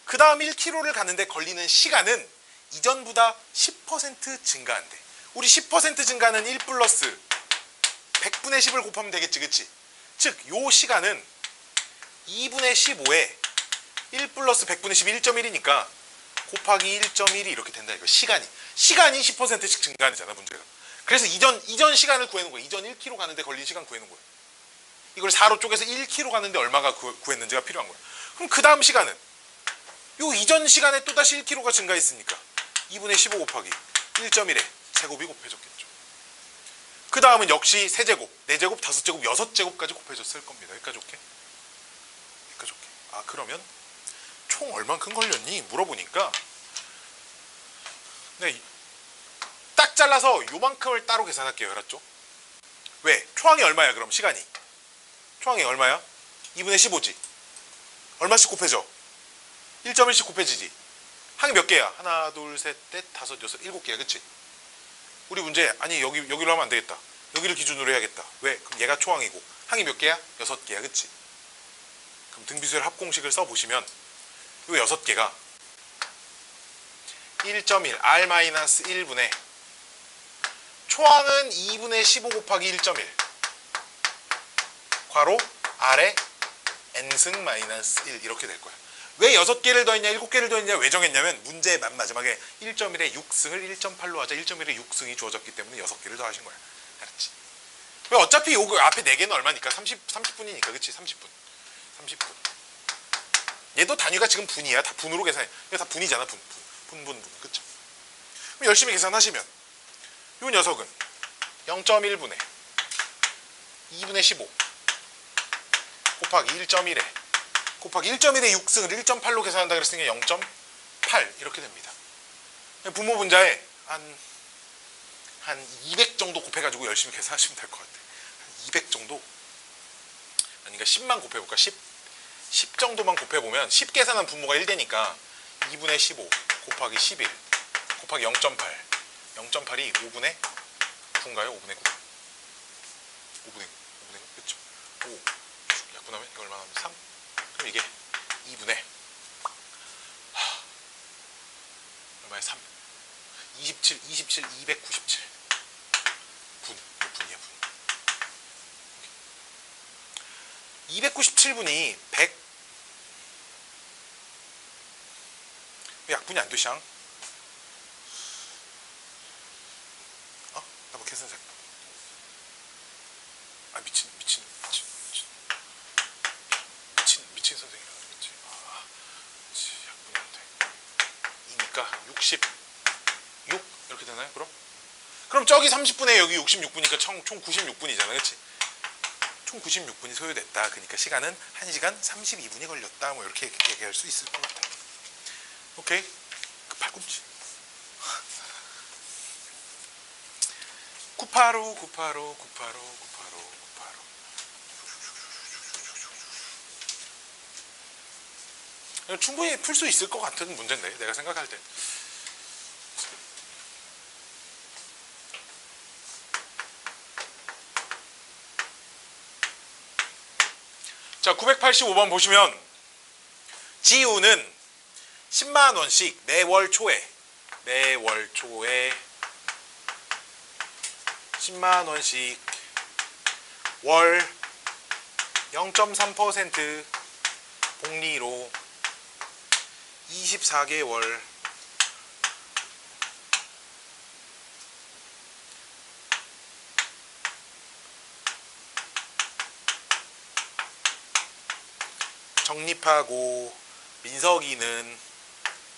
그 다음 1km를 가는데 걸리는 시간은 이전보다 10% 증가한대. 우리 10% 증가는 1 플러스 100분의 10을 곱하면 되겠지. 그치? 즉 요 시간은 2분의 15에 1 플러스 100분의 10이 1.1이니까 곱하기 1.1이 이렇게 된다 이거. 시간이 10%씩 증가하잖아 문제가. 그래서 이전 시간을 구해놓은 거예요. 이전 1km 가는데 걸린 시간 구해놓은 거예요. 이걸 4로 쪼개서 1km 가는데 얼마가 구했는지가 필요한 거예요. 그럼 그 다음 시간은 요 이전 시간에 또다시 1km가 증가했으니까 2분의 15 곱하기 1.1에 제곱이 곱해졌겠죠. 그 다음은 역시 세제곱, 네제곱, 다섯제곱, 여섯제곱까지 곱해졌을 겁니다. 여기까지 올게. 여기까지 올게. 아 그러면 총 얼만큼 걸렸니? 물어보니까 네, 딱 잘라서 요만큼을 따로 계산할게요. 알았죠? 왜? 초항이 얼마야 그럼 시간이? 초항이 얼마야? 2분의 15지. 얼마씩 곱해져? 1.1씩 곱해지지. 항이 몇 개야? 하나, 둘, 셋, 넷, 다섯, 여섯, 7개야. 그치? 우리 문제 아니 여기로 하면 안 되겠다. 여기를 기준으로 해야겠다. 왜? 그럼 얘가 초항이고 항이 몇 개야? 6개야. 그치? 그럼 등비수열 합공식을 써보시면 요 6개가 1.1 R-1분의 초항은 2분의 15 곱하기 1.1 괄호 R에 N승 마이너스 1 이렇게 될 거야. 왜 6개를 더했냐 7개를 더했냐 왜 정했냐면 문제의 맨 마지막에 1.1에 6승을 1.8로 하자 1.1에 6승이 주어졌기 때문에 6개를 더하신 거야. 알았지? 왜 어차피 요거 앞에 4개는 얼마니까? 30분이니까 그치? 30분 얘도 단위가 지금 분이야. 다 분으로 계산해. 이거 다 분이잖아. 분. 그쵸? 그럼 열심히 계산하시면 요 녀석은 0.1분의 2분의 15 곱하기 1.1에 곱하기 1.1에 6승을 1.8로 계산한다 그랬으니까 0.8 이렇게 됩니다. 분모 분자에 한 200 정도 곱해가지고 열심히 계산하시면 될 것 같아. 한 200 정도? 아니니까 10만 곱해볼까? 10 정도만 곱해보면 10 계산한 분모가 1되니까 2분의 15 곱하기 11 곱하기 0.8 0.8이 5분의 9인가요? 5분의 9 5분의 9 그쵸? 5 약분하면 이거 얼마나 하면 3 그럼 이게 2분의 얼마야? 3 27 297 몇 분이야 분 297분이 100 왜 약분이 안 되샹? 나 뭐 계산사 미친 선생이라 그랬지. 약분이 안 돼. 2니까 66 이렇게 되나요? 그럼 저기 30분에 여기 66분이니까 총 96분이잖아. 그치? 총 96분이 소요됐다. 그러니까 시간은 1시간 32분이 걸렸다. 뭐 이렇게 얘기할 수 있을 것 같아. 오케이? 그 팔꿈치. 985 충분히 풀 수 있을 것 같은 문제인데 내가 생각할 때. 자 985번 보시면 지우는 10만원씩 매월 초에 10만원씩 월 0.3% 복리로 24개월 적립하고 민석이는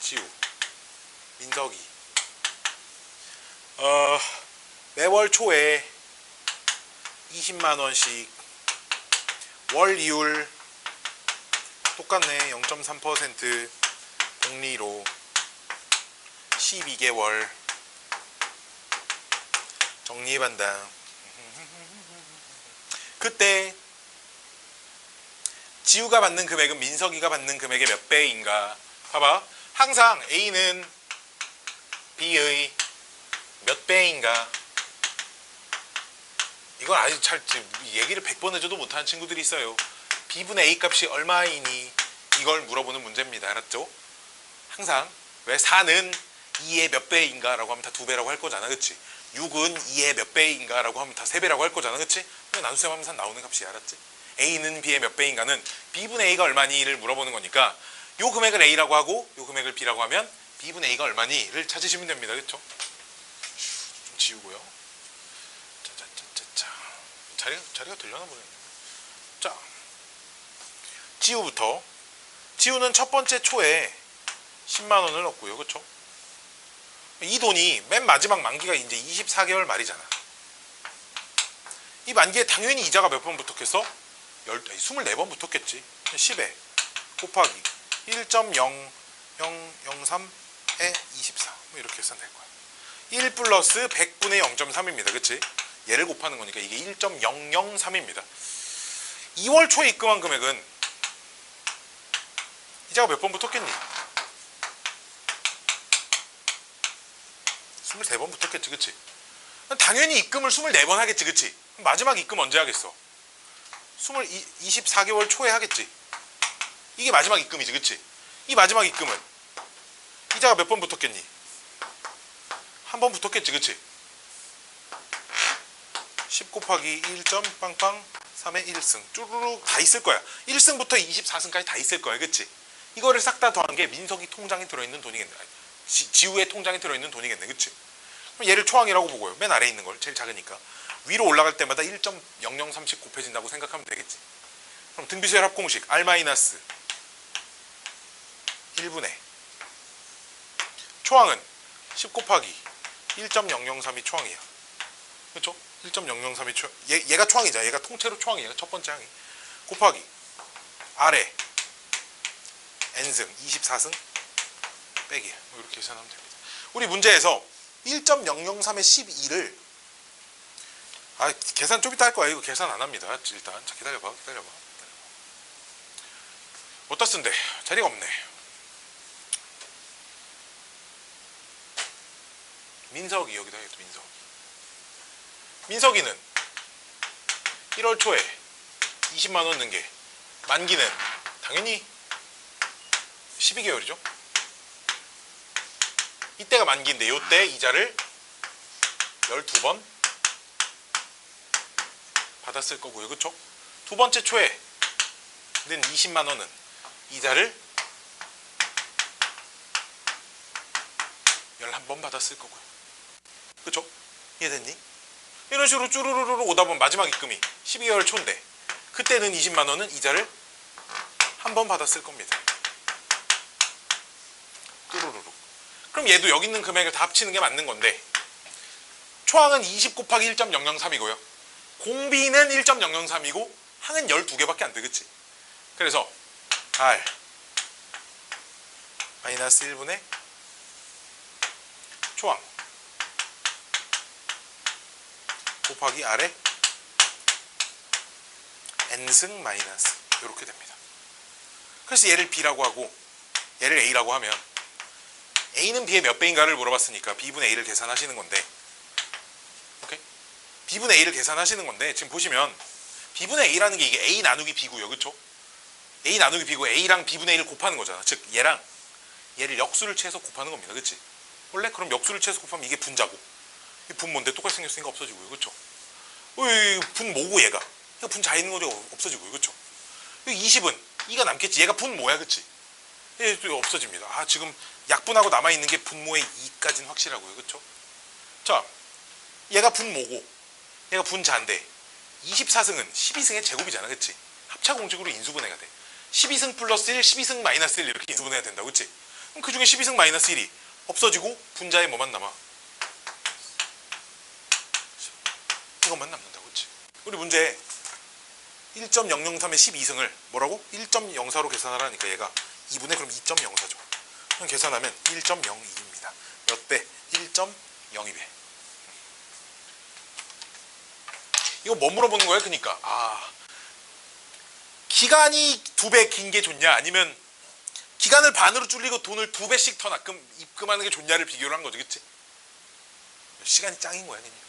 지우 민석이 매월 초에 20만원씩 월 이율 똑같네 0.3% 복리로 12개월 적립한다. 그때 지우가 받는 금액은 민석이가 받는 금액의 몇 배인가? 봐봐. 항상 A는 B의 몇 배인가? 이걸 아직 잘 얘기를 100번 해줘도 못하는 친구들이 있어요. B분의 A 값이 얼마이니? 이걸 물어보는 문제입니다. 알았죠? 항상 왜 4는 2의 몇 배인가? 라고 하면 다 2배라고 할 거잖아. 그치? 6은 2의 몇 배인가? 라고 하면 다 3배라고 할 거잖아. 그치? 나눗셈 하면서 나오는 값이 알았지? A는 B의 몇 배인가는 B분의 A가 얼마니?를 물어보는 거니까 요 금액을 A라고 하고 요 금액을 B라고 하면 B분의 A가 얼마니?를 찾으시면 됩니다. 그렇죠? 좀 지우고요. 짜자짜짜짜. 자리가 들려나 보네. 자, 지우부터. 지우는 첫 번째 초에 10만 원을 넣고요. 그렇죠? 이 돈이 맨 마지막 만기가 이제 24개월 말이잖아. 이 만기에 당연히 이자가 몇 번 붙었겠어? 24번 붙었겠지. 10에 곱하기 1.0003에 24. 뭐 이렇게 계산될 거야. 1 플러스 100분의 0.3입니다. 그치? 얘를 곱하는 거니까 이게 1.003입니다. 2월 초에 입금한 금액은 이자가 몇 번 붙었겠니? 23번 붙었겠지. 그치? 당연히 입금을 24번 하겠지. 그치? 마지막 입금 언제 하겠어? 24개월 초에 하겠지. 이게 마지막 입금이지. 그치? 이 마지막 입금은 이자가 몇 번 붙었겠니? 한 번 붙었겠지. 그치? 10 곱하기 1. 빵빵 3의 1승 쭈루룩 다 있을 거야. 1승부터 24승까지 다 있을 거야. 그치? 이거를 싹 다 더한 게 민석이 통장에 들어있는 돈이겠네. 지우의 통장에 들어있는 돈이겠네. 그치? 그럼 얘를 초항이라고 보고요. 맨 아래에 있는 걸 제일 작으니까 위로 올라갈 때마다 1.0030 곱해진다고 생각하면 되겠지. 그럼 등비수열 합공식 R-1분의 초항은 10 곱하기 1.003이 초항이야. 그렇죠? 1.003이 초항. 얘가 초항이잖아. 얘가 통째로 초항이야. 첫 번째 항이. 곱하기 아래 n승 24승 빼기. 뭐 이렇게 계산하면 됩니다. 우리 문제에서 1.003의 12를 계산 좀 이따 할 거야. 이거 계산 안 합니다. 일단 자, 기다려봐. 어디다 쓴대? 자리가 없네. 민석이 여기다 해도 민석이는 1월 초에 20만 원 넣은 게 만기는 당연히 12개월이죠. 이때가 만기인데 이때 이자를 12번 받았을 거고요. 그쵸? 두 번째 초에 는 20만 원은 이자를 11번 받았을 거고요. 그쵸? 이해됐니? 이런 식으로 쭈루루루 오다 보면 마지막 입금이 12개월 초인데 그때는 20만 원은 이자를 한 번 받았을 겁니다. 쭈루루루. 그럼 얘도 여기 있는 금액을 다 합치는 게 맞는 건데 초항은 20 곱하기 1.003이고요. 공비는 1.003이고 항은 12개밖에 안 되겠지. 그래서 R 마이너스 1분의 초항 곱하기 R에 n승 마이너스 이렇게 됩니다. 그래서 얘를 B라고 하고 얘를 A라고 하면 A는 B의 몇 배인가를 물어봤으니까 B분의 A를 계산하시는 건데 오케이? B분의 A를 계산하시는 건데 지금 보시면 B분의 A라는 게 이게 A 나누기 B고요. 그쵸? A 나누기 B고 A랑 B분의 A를 곱하는 거잖아. 즉 얘랑 얘를 역수를 취해서 곱하는 겁니다. 그치? 원래 그럼 역수를 취해서 곱하면 이게 분자고 이 분모인데 똑같이 생겼으니까 없어지고요. 그쵸? 분모고 얘가 분자에 있는 거죠. 없어지고요. 그쵸? 20은 이가 남겠지. 얘가 분모야. 그치? 얘 없어집니다. 지금 약분하고 남아있는 게 분모의 2까지는 확실하고요. 그쵸? 자, 얘가 분모고 얘가 분자인데 24승은 12승의 제곱이잖아. 그치? 합차공식으로 인수분해가 돼. 12승 플러스 1, 12승 마이너스 1 이렇게 인수분해가 된다고. 그치? 그럼 그 중에 12승 마이너스 1이 없어지고 분자에 뭐만 남아? 이것만 남는다고. 그치? 우리 문제 1.003의 12승을 뭐라고? 1.04로 계산하라니까 얘가 2분의 그럼 2.04죠. 그럼 계산하면 1.02입니다. 몇 배? 1.02배. 이거 뭐 물어보는 거야? 그러니까 기간이 2배 긴 게 좋냐 아니면 기간을 반으로 줄이고 돈을 2배씩 더 입금하는 게 좋냐를 비교를 한 거죠. 그치? 시간이 짱인 거야. 그러니까.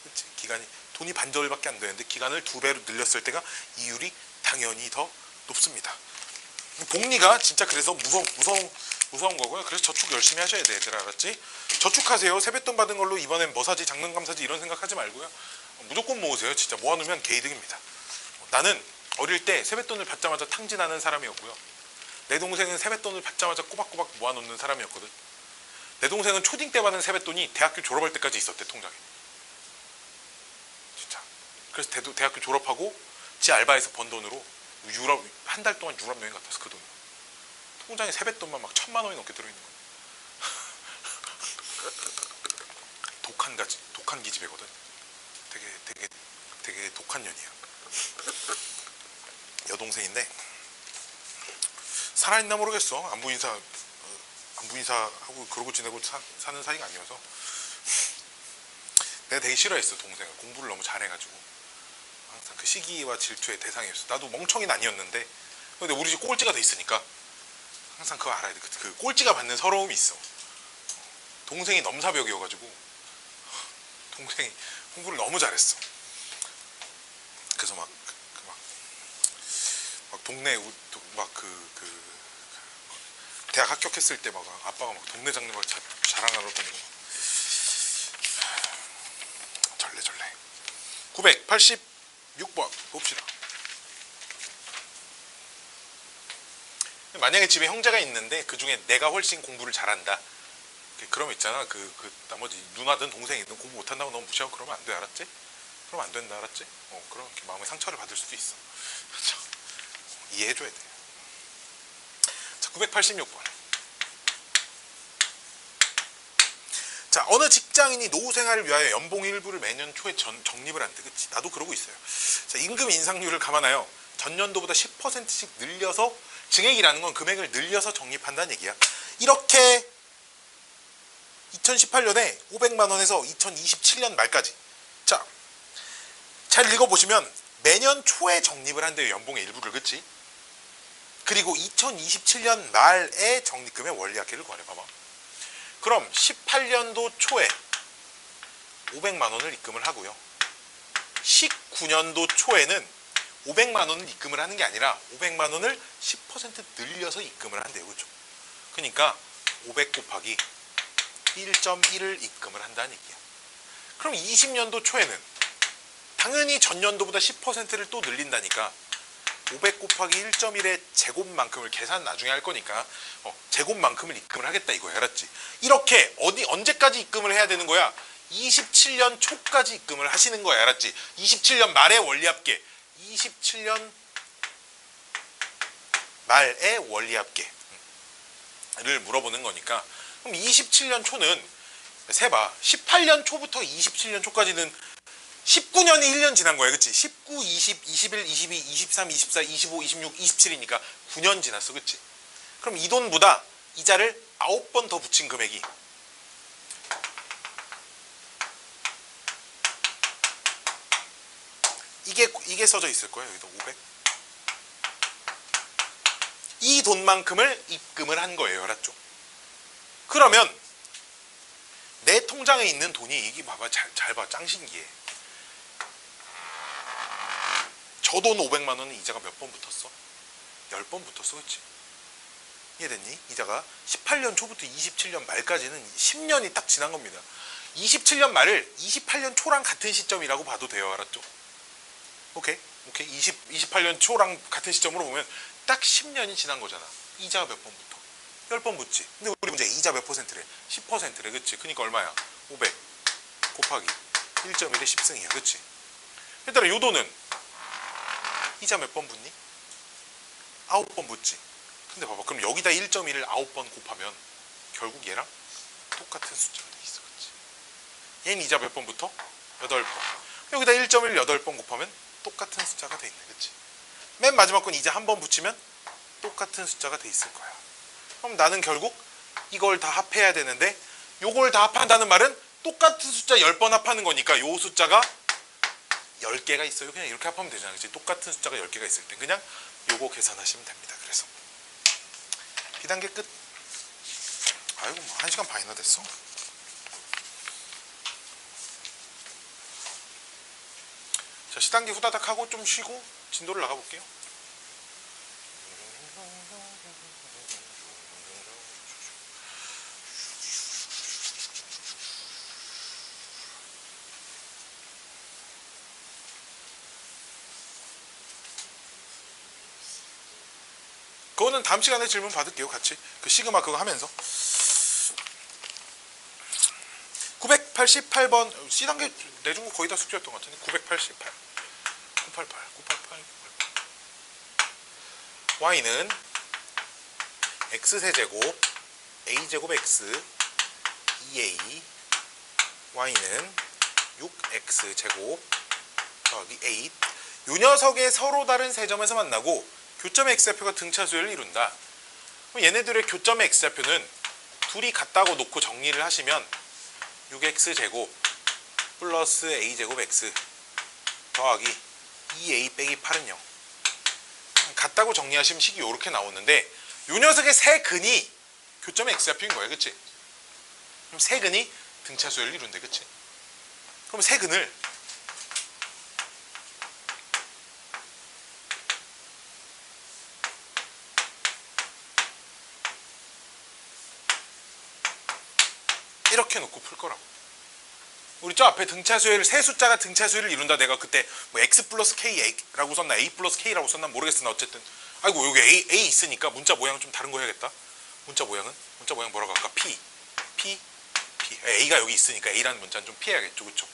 그치? 기간이 돈이 반절밖에 안 되는데 기간을 2배로 늘렸을 때가 이율이 당연히 더 높습니다. 복리가 진짜 그래서 무서운 거고요. 그래서 저축 열심히 하셔야 돼. 얘들아. 알았지? 저축하세요. 세뱃돈 받은 걸로 이번엔 뭐 사지 장난감 사지 이런 생각하지 말고요. 무조건 모으세요. 진짜 모아놓으면 개이득입니다. 나는 어릴 때 세뱃돈을 받자마자 탕진하는 사람이었고요. 내 동생은 세뱃돈을 받자마자 꼬박꼬박 모아놓는 사람이었거든. 내 동생은 초딩 때 받은 세뱃돈이 대학교 졸업할 때까지 있었대, 통장에. 진짜. 그래서 대학교 졸업하고 지 알바에서 번 돈으로 유럽 한 달 동안 유럽 여행 갔다 왔어. 그 돈. 통장에 세뱃돈만 막 1,000만 원이 넘게 들어있는 거야. 독한 기집애거든. 되게 독한 년이야. 여동생인데 살아있나 모르겠어. 안부 인사하고 그러고 지내고 사는 사이가 아니어서. 내가 되게 싫어했어, 동생을. 공부를 너무 잘해가지고 항상 그 시기와 질투의 대상이었어. 나도 멍청이는 아니었는데, 근데 우리 집 꼴찌가 돼 있으니까 항상 그거 알아야 돼. 그 꼴찌가 받는 서러움이 있어. 동생이 넘사벽이어가지고 동생이 공부를 너무 잘했어. 그래서 막 동네 대학 합격했을 때 막 아빠가 막 동네 장르 막 자랑하러 다니고 절레절레. 986번 봅시다. 만약에 집에 형제가 있는데 그 중에 내가 훨씬 공부를 잘한다. 그러면 있잖아. 나머지 누나든 동생이든 공부 못한다고 너무 무시하고 그러면 안 돼, 알았지? 그러면 안 된다, 알았지? 그럼 이렇게 마음의 상처를 받을 수도 있어. 이해해줘야 돼. 자, 986번. 자, 어느 직장인이 노후 생활을 위하여 연봉 일부를 매년 초에 적립을 한대. 그치? 나도 그러고 있어요. 자, 임금 인상률을 감안하여 전년도보다 10%씩 늘려서, 증액이라는 건 금액을 늘려서 적립한다는 얘기야. 이렇게 2018년에 500만 원에서 2027년 말까지. 자, 잘 읽어보시면 매년 초에 적립을 한대요, 연봉의 일부를. 그치? 그리고 2027년 말에 적립금의 원리합계를 구하래. 봐봐. 그럼 18년도 초에 500만 원을 입금을 하고요. 19년도 초에는 500만 원을 입금을 하는 게 아니라 500만 원을 10% 늘려서 입금을 한대요. 그렇죠? 그러니까 500 곱하기 1.1을 입금을 한다는 얘기야. 그럼 20년도 초에는 당연히 전년도보다 10%를 또 늘린다니까 500 곱하기 1.1의 제곱만큼을 계산 나중에 할 거니까 제곱만큼을 입금을 하겠다 이거야. 알았지? 이렇게 언제까지 입금을 해야 되는 거야? 27년 초까지 입금을 하시는 거야. 알았지? 27년 말에 원리합계. 27년 말에 원리합계를 물어보는 거니까, 그럼 27년 초는 세봐. 18년 초부터 27년 초까지는 19년이 1년 지난 거야. 그치? 19, 20, 21, 22, 23, 24, 25, 26, 27이니까 9년 지났어. 그치? 그럼 이 돈보다 이자를 9번 더 붙인 금액이 이게 써져 있을 거예요. 여기도 500. 이 돈만큼을 입금을 한 거예요. 알았죠? 그러면 내 통장에 있는 돈이, 이게 봐봐. 잘 봐. 짱 신기해. 저 돈 500만 원은 이자가 몇 번 붙었어? 10번 붙었어. 그치? 이해됐니? 이자가 18년 초부터 27년 말까지는 10년이 딱 지난 겁니다. 27년 말을 28년 초랑 같은 시점이라고 봐도 돼요. 알았죠? 오케이? 28년 초랑 같은 시점으로 보면 딱 10년이 지난 거잖아. 이자가 몇 번 붙어? 10번 붙지. 근데 우리 문제 이자 몇 퍼센트래? 10%래. 그치? 그니까 얼마야? 500 곱하기 1.1의 10승이야. 그치? 얘들아, 요 돈은 이자 몇 번 붙니? 9번 붙지. 근데 봐봐. 그럼 여기다 1.1을 9번 곱하면 결국 얘랑 똑같은 숫자가 돼 있어. 그치? 얘는 이자 몇 번 붙어? 8번. 여기다 1.1 8번 곱하면 똑같은 숫자가 돼 있네. 그치? 맨 마지막 건 이자 한 번 붙이면 똑같은 숫자가 돼 있을 거야. 그럼 나는 결국 이걸 다 합해야 되는데, 요걸 다 합한다는 말은 똑같은 숫자 10번 합하는 거니까 요 숫자가 10개가 있어요. 그냥 이렇게 합하면 되잖아. 그치? 똑같은 숫자가 10개가 있을 때 그냥 요거 계산하시면 됩니다. 그래서 B단계 끝. 아이고, 뭐 1시간 반이나 됐어. 자, C단계 후다닥 하고 좀 쉬고 진도를 나가볼게요. 그거는 이거는 다음 시간에 질문 받을게요. 같이 그 시그마 그거 하면서. 988번 C단계 내준 거 거의 다 숙제였던 것 같은데. 988 988 Y는 X세제곱 A제곱 X 2A Y는 6X제곱 더하기 8. 요 녀석의 서로 다른 세 점에서 만나고 교점의 X좌표가 등차수열을 이룬다. 그럼 얘네들의 교점의 X좌표는 둘이 같다고 놓고 정리를 하시면 6X제곱 플러스 A제곱 X 더하기 2A 빼기 8은 0. 같다고 정리하시면 식이 이렇게 나오는데 요 녀석의 세 근이 교점의 X좌표인 거예요. 그치? 그럼 세 근이 등차수열을 이룬대. 그치? 그럼 세 근을 이렇게 놓고 풀 거라고. 우리 저 앞에 등차수열 세 숫자가 등차수열을 이룬다. 내가 그때 뭐 X 플러스 K라고 썼나 A 플러스 K라고 썼나 모르겠으나 어쨌든 아이고 여기 A 있으니까 문자 모양은 좀 다른 거 해야겠다. 문자 모양 뭐라고 할까? P A가 여기 있으니까 A라는 문자는 좀 피해야겠죠. 그쵸?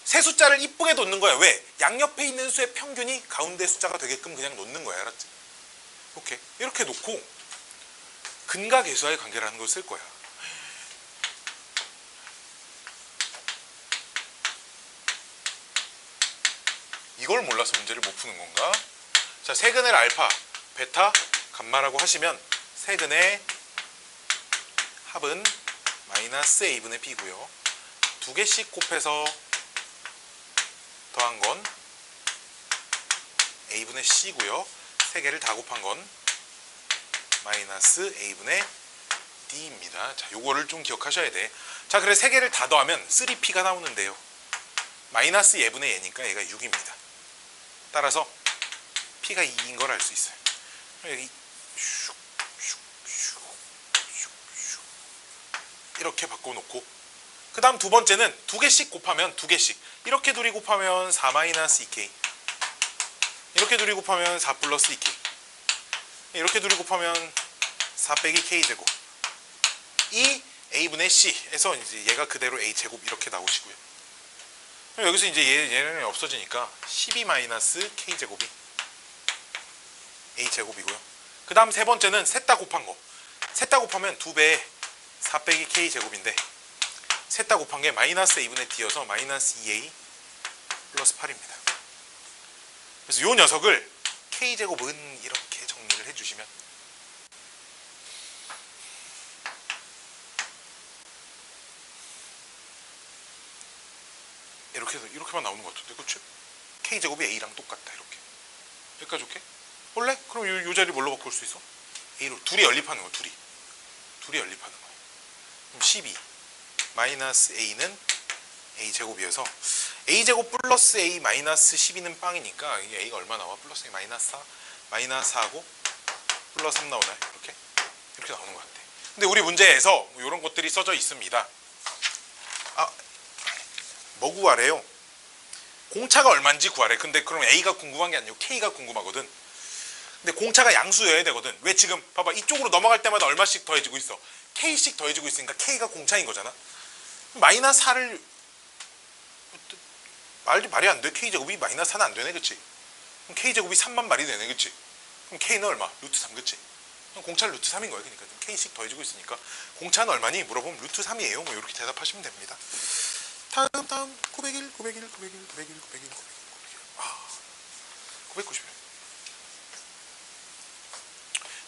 세 숫자를 이쁘게 놓는 거야. 왜? 양옆에 있는 수의 평균이 가운데 숫자가 되게끔 그냥 놓는 거야. 알았지? 오케이. 이렇게 놓고 근과 계수와의 관계라는 걸 쓸 거야. 이걸 몰라서 문제를 못 푸는 건가? 자, 세근의 알파, 베타, 감마라고 하시면 세근의 합은 마이너스 A분의 B고요. 두 개씩 곱해서 더한 건 A분의 C고요. 세 개를 다 곱한 건 마이너스 A분의 D입니다. 자, 요거를 좀 기억하셔야 돼. 자, 그래 세 개를 다 더하면 3P가 나오는데요. 마이너스 예분의 예니까 얘가 6입니다. 따라서 P가 2인 걸 알 수 있어요. 여기 이렇게 바꿔놓고 그 다음 두 번째는 두 개씩 곱하면 두 개씩 이렇게 둘이 곱하면 4 마이너스 2K 이렇게 둘이 곱하면 4 플러스 2K 이렇게 둘이 곱하면 4 빼기 K제곱 이 A분의 C에서 이제 얘가 그대로 A제곱 이렇게 나오시고요. 여기서 이제 얘는 없어지니까 12 마이너스 K제곱이 A제곱이고요. 그 다음 세 번째는 셋 다 곱한 거. 셋 다 곱하면 2배에 4 빼기 K제곱인데 셋 다 곱한 게 마이너스 A분의 D여서 마이너스 2A 플러스 8입니다. 그래서 요 녀석을 K제곱은 이렇게 정리를 해주시면 이렇게 해서 이렇게만 나오는 것 같은데 그치? K제곱이 A랑 똑같다 이렇게 여기까지 오케이? 원래? 그럼 요 자리 뭘로 바꿀 수 있어? A로 둘이 연립하는 거야. 둘이 연립하는 거야. 그럼 12 마이너스 A는 A제곱이어서 A제곱 플러스 A 마이너스 12는 빵이니까 이게 A가 얼마 나와? 플러스 A 마이너스 4 마이너스 4하고 플러스 3 나오나요? 이렇게 나오는 것 같아. 근데 우리 문제에서 이런 것들이 써져 있습니다. 뭐 구하래요? 공차가 얼마인지 구하래. 근데 그럼 A가 궁금한 게 아니고 K가 궁금하거든. 근데 공차가 양수여야 되거든. 왜 지금 봐봐 이쪽으로 넘어갈 때마다 얼마씩 더해지고 있어. K씩 더해지고 있으니까 K가 공차인 거잖아. 마이너스 4를 말이 안 돼. K제곱이 마이너스 4는 안 되네. 그치? 그럼 K제곱이 3만 말이 되네. 그치? 그럼 K는 얼마? 루트 3 그치? 그럼 공차는 루트 3인 거예요. 그러니까 K씩 더해지고 있으니까 공차는 얼마니? 물어보면 루트 3이에요. 뭐 이렇게 대답하시면 됩니다. 다음 901 991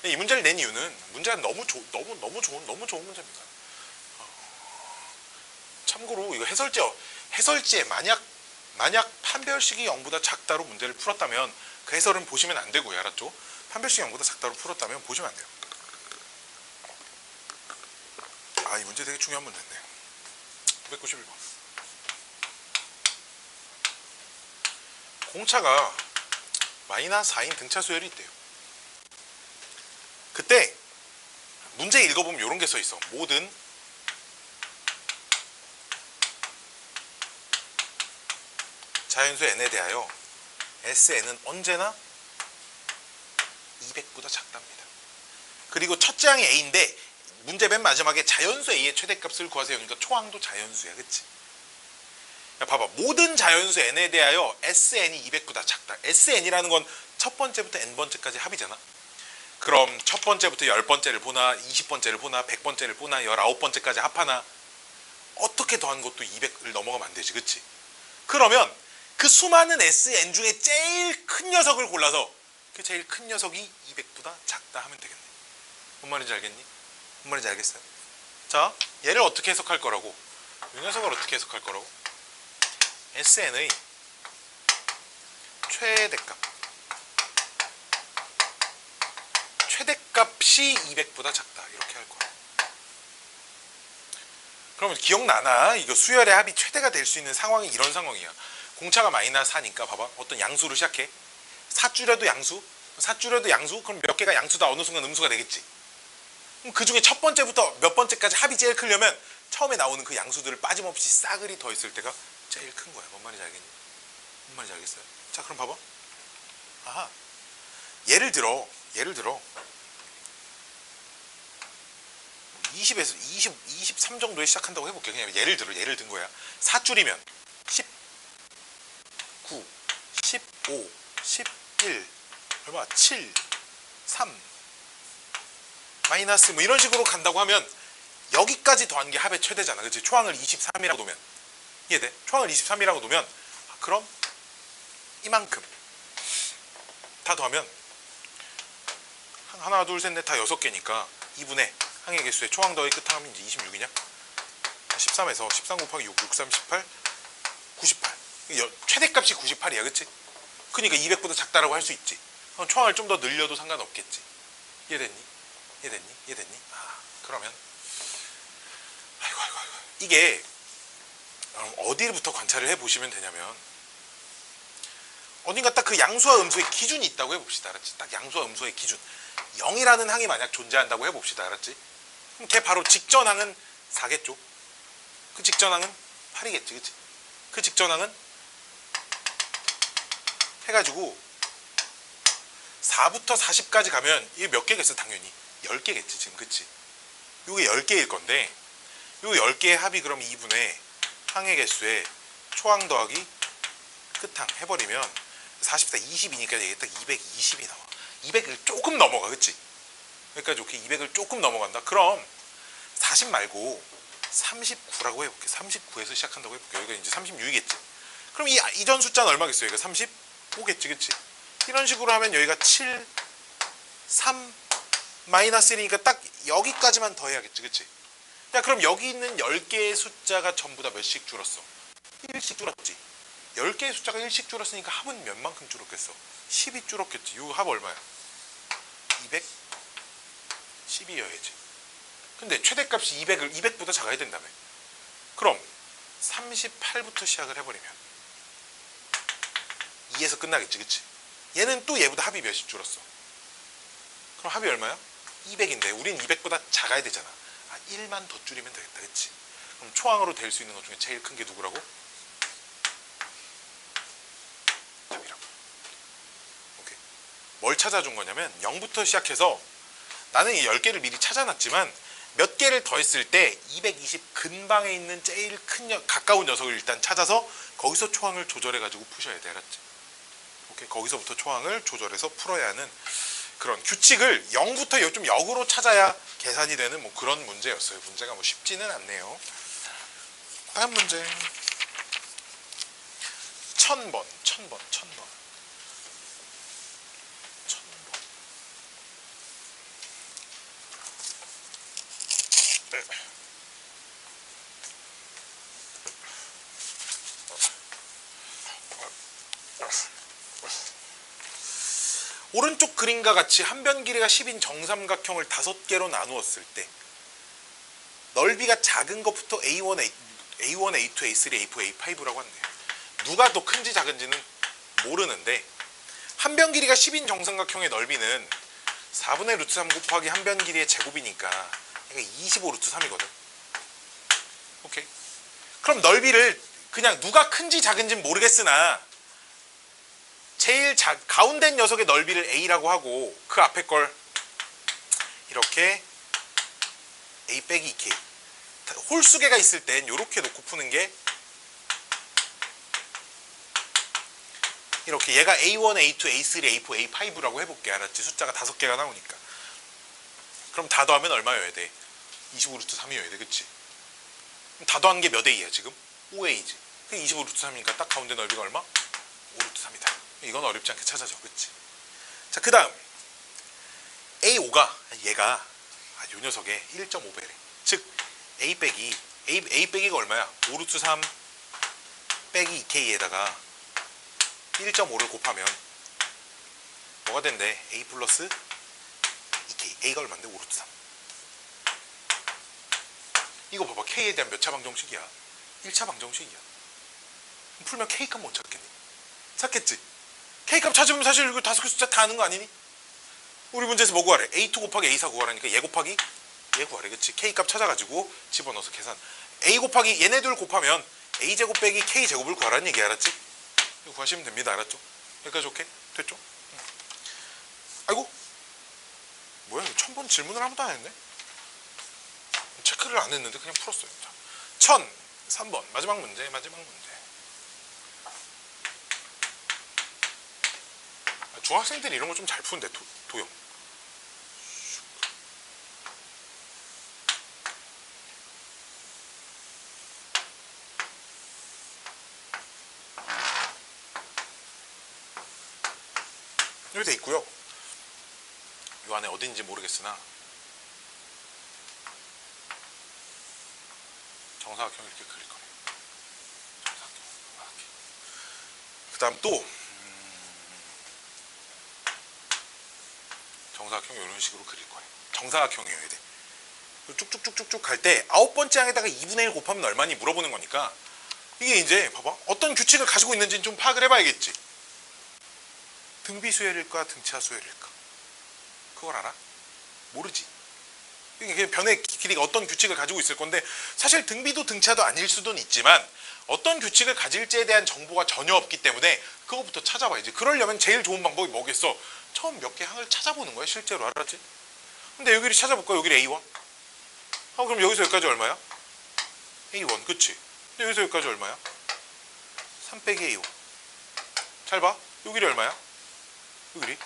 이 문제를 낸 이유는 문제가 너무 좋은 문제입니다. 참고로 이거 해설지에 만약 판별식이 0보다 작다로 문제를 풀었다면 그 해설은 보시면 안 되고요. 알았죠? 판별식이 0보다 작다로 풀었다면 보시면 안 돼요. 이 문제 되게 중요한 문제인데 991번 공차가 마이너스 4인 등차수열이 있대요. 그때 문제 읽어보면 이런 게 써 있어. 모든 자연수 n에 대하여 Sn은 언제나 200보다 작답니다. 그리고 첫째 항이 A인데 문제 맨 마지막에 자연수 A의 최대값을 구하세요. 그러니까 초항도 자연수야. 그치? 야, 봐봐. 모든 자연수 N에 대하여 SN이 200보다 작다. SN이라는 건 첫 번째부터 N번째까지 합이잖아. 그럼 첫 번째부터 10번째를 보나 20번째를 보나 100번째를 보나 19번째까지 합하나 어떻게 더한 것도 200을 넘어가면 안 되지. 그치? 그러면 그 수많은 SN 중에 제일 큰 녀석을 골라서 그 제일 큰 녀석이 200보다 작다 하면 되겠네. 뭔 말인지 알겠니? 뭔 말인지 알겠어요? 자, 얘를 어떻게 해석할 거라고? 이 녀석을 어떻게 해석할 거라고? SN의 최대값이 200보다 작다. 이렇게 할 거야. 그러면 기억나나? 이거 수열의 합이 최대가 될 수 있는 상황이 이런 상황이야. 공차가 마이너스 4니까 봐봐. 어떤 양수로 시작해. 4 줄여도 양수? 4 줄여도 양수? 그럼 몇 개가 양수다 어느 순간 음수가 되겠지. 그럼 그 중에 첫 번째부터 몇 번째까지 합이 제일 크려면 처음에 나오는 그 양수들을 빠짐없이 싸그리 더했을 때가 제일 큰 거야. 뭔 말인지 알겠니? 뭔 말인지 알겠어요? 자, 그럼 봐봐. 아하. 예를 들어 20에서 23 정도에 시작한다고 해볼게. 그냥 예를 든 거야. 4줄이면 10, 9, 15, 11, 얼마? 7, 3, 마이너스 뭐 이런 식으로 간다고 하면 여기까지 더한 게 합의 최대잖아. 그치? 초항을 23이라고 놓으면 이해돼? 초항을 23이라고 놓으면 그럼 이만큼 다 더하면 하나, 둘, 셋, 넷 다 6개니까 2분의 항의 개수의 초항 더하기 끝항하면 이제 26이냐? 13에서 13 곱하기 6, 63, 18, 98. 최대값이 98이야. 그치? 그러니까 200보다 작다라고 할 수 있지. 그럼 초항을 좀 더 늘려도 상관없겠지. 이해됐니? 아, 그러면 아이고. 이게 어디부터 관찰을 해보시면 되냐면 어딘가 딱 그 양수와 음수의 기준이 있다고 해봅시다. 알았지? 딱 양수와 음수의 기준. 0이라는 항이 만약 존재한다고 해봅시다. 알았지? 그럼 걔 바로 직전항은 4겠죠? 그 직전항은 8이겠지. 그치? 그 직전항은 해가지고 4부터 40까지 가면 이게 몇 개겠어? 당연히 10개겠지 지금. 그치? 이게 10개일 건데 요 10개의 합이 그럼 2분의 항의 개수에 초항 더하기 끝항 해버리면 44, 20이니까 이게 딱 220이 나와. 200을 조금 넘어가. 그치? 여기까지 오케이. 200을 조금 넘어간다. 그럼 40 말고 39라고 해볼게. 39에서 시작한다고 해볼게. 여기가 이제 36이겠지. 그럼 이전 숫자는 얼마겠어요? 여기가 35겠지. 그치? 이런 식으로 하면 여기가 7, 3, 마이너스 1이니까 딱 여기까지만 더해야겠지. 그치? 야, 그럼 여기 있는 10개의 숫자가 전부 다 몇씩 줄었어? 1씩 줄었지. 10개의 숫자가 1씩 줄었으니까 합은 몇 만큼 줄었겠어? 10이 줄었겠지. 이 합 얼마야? 212여야지. 근데 최대값이 200보다 작아야 된다며. 그럼 38부터 시작을 해버리면 2에서 끝나겠지. 그치? 얘는 또 얘보다 합이 몇씩 줄었어. 그럼 합이 얼마야? 200인데 우린 200보다 작아야 되잖아. 1만 더 줄이면 되겠다. 그치? 그럼 초항으로 될 수 있는 것 중에 제일 큰 게 누구라고? 답이라고. 오케이. 뭘 찾아준 거냐면 0부터 시작해서 나는 이 10개를 미리 찾아놨지만 몇 개를 더했을 때 220 근방에 있는 제일 가까운 녀석을 일단 찾아서 거기서 초항을 조절해가지고 푸셔야 돼. 알았지? 오케이. 거기서부터 초항을 조절해서 풀어야 하는 그런 규칙을 0부터 좀 역으로 찾아야 계산이 되는 뭐 그런 문제였어요. 문제가 뭐 쉽지는 않네요. 다음 문제. 1000번. 오른쪽 그림과 같이 한 변 길이가 10인 정삼각형을 5개로 나누었을 때 넓이가 작은 것부터 A1, A2, A3, A4, A5라고 한대요. 누가 더 큰지 작은지는 모르는데 한 변 길이가 10인 정삼각형의 넓이는 4분의 루트 3 곱하기 한 변 길이의 제곱이니까 이게 25 루트 3이거든. 오케이. 그럼 넓이를 그냥 누가 큰지 작은지는 모르겠으나 제일 가운데 녀석의 넓이를 A라고 하고 그 앞에 걸 이렇게 A 빼기 2K 홀수계가 있을 땐 이렇게 놓고 푸는 게 이렇게 얘가 A1, A2, A3, A4, A5라고 해볼게. 알았지? 숫자가 5개가 나오니까. 그럼 다 더하면 얼마여야 돼? 25 루트 3이어야 돼. 그치? 그럼 다 더한 게 몇 A야 지금? 5A지. 25 루트 3이니까 딱 가운데 넓이가 얼마? 5 루트 3이다. 이건 어렵지 않게 찾아져. 그치? 자, 그 다음 A5가 얘가 요 녀석의 1.5배래. 즉 A 빼기가 얼마야? 5 루트 3 빼기 2K에다가 1.5를 곱하면 뭐가 된대? A 플러스 2K. A가 얼마인데? 5 루트 3. 이거 봐봐. K에 대한 몇 차 방정식이야? 1차 방정식이야. 풀면 K값 못 찾겠니? 찾겠지? K값 찾으면 사실 이거 5개 숫자 다 아는 거 아니니? 우리 문제에서 뭐 구하래? A2 곱하기 A4 구하라니까 얘 곱하기 얘 구하래. 그치? K값 찾아가지고 집어넣어서 계산. A 곱하기 얘네 둘 곱하면 A제곱 빼기 K제곱을 구하라는 얘기. 알았지? 이거 구하시면 됩니다. 알았죠? 여기까지 오케이? 됐죠? 아이고 뭐야 이거 1000번 질문을 아무도 안 했네? 체크를 안 했는데 그냥 풀었어요. 자, 1003번 마지막 문제. 중학생들이 이런 거 좀 잘 푸는데 도형. 여기 돼 있고요. 이 안에 어딘지 모르겠으나 정사각형 이렇게 그릴 거예요. 정사각형 이렇게. 그 다음 또 정사각형 이런 식으로 그릴 거예요. 정사각형이어야 돼. 쭉쭉쭉쭉쭉 갈 때 9번째 항에다가 2분의 1 곱하면 얼마니 물어보는 거니까 이게 이제 봐봐. 어떤 규칙을 가지고 있는지 좀 파악을 해봐야겠지. 등비 수열일까 등차 수열일까? 그걸 알아? 모르지. 이게 변의 길이가 어떤 규칙을 가지고 있을 건데 사실 등비도 등차도 아닐 수도 있지만 어떤 규칙을 가질지에 대한 정보가 전혀 없기 때문에 그거부터 찾아봐야지. 그러려면 제일 좋은 방법이 뭐겠어? 처음 몇 개 항을 찾아보는 거야. 실제로. 알았지? 근데 여기를 찾아볼까? 여기를 A1. 그럼 여기서 여기까지 얼마야? A1. 그치? 근데 여기서 여기까지 얼마야? 3 빼기 A5. 잘 봐. 여기를 얼마야? 여기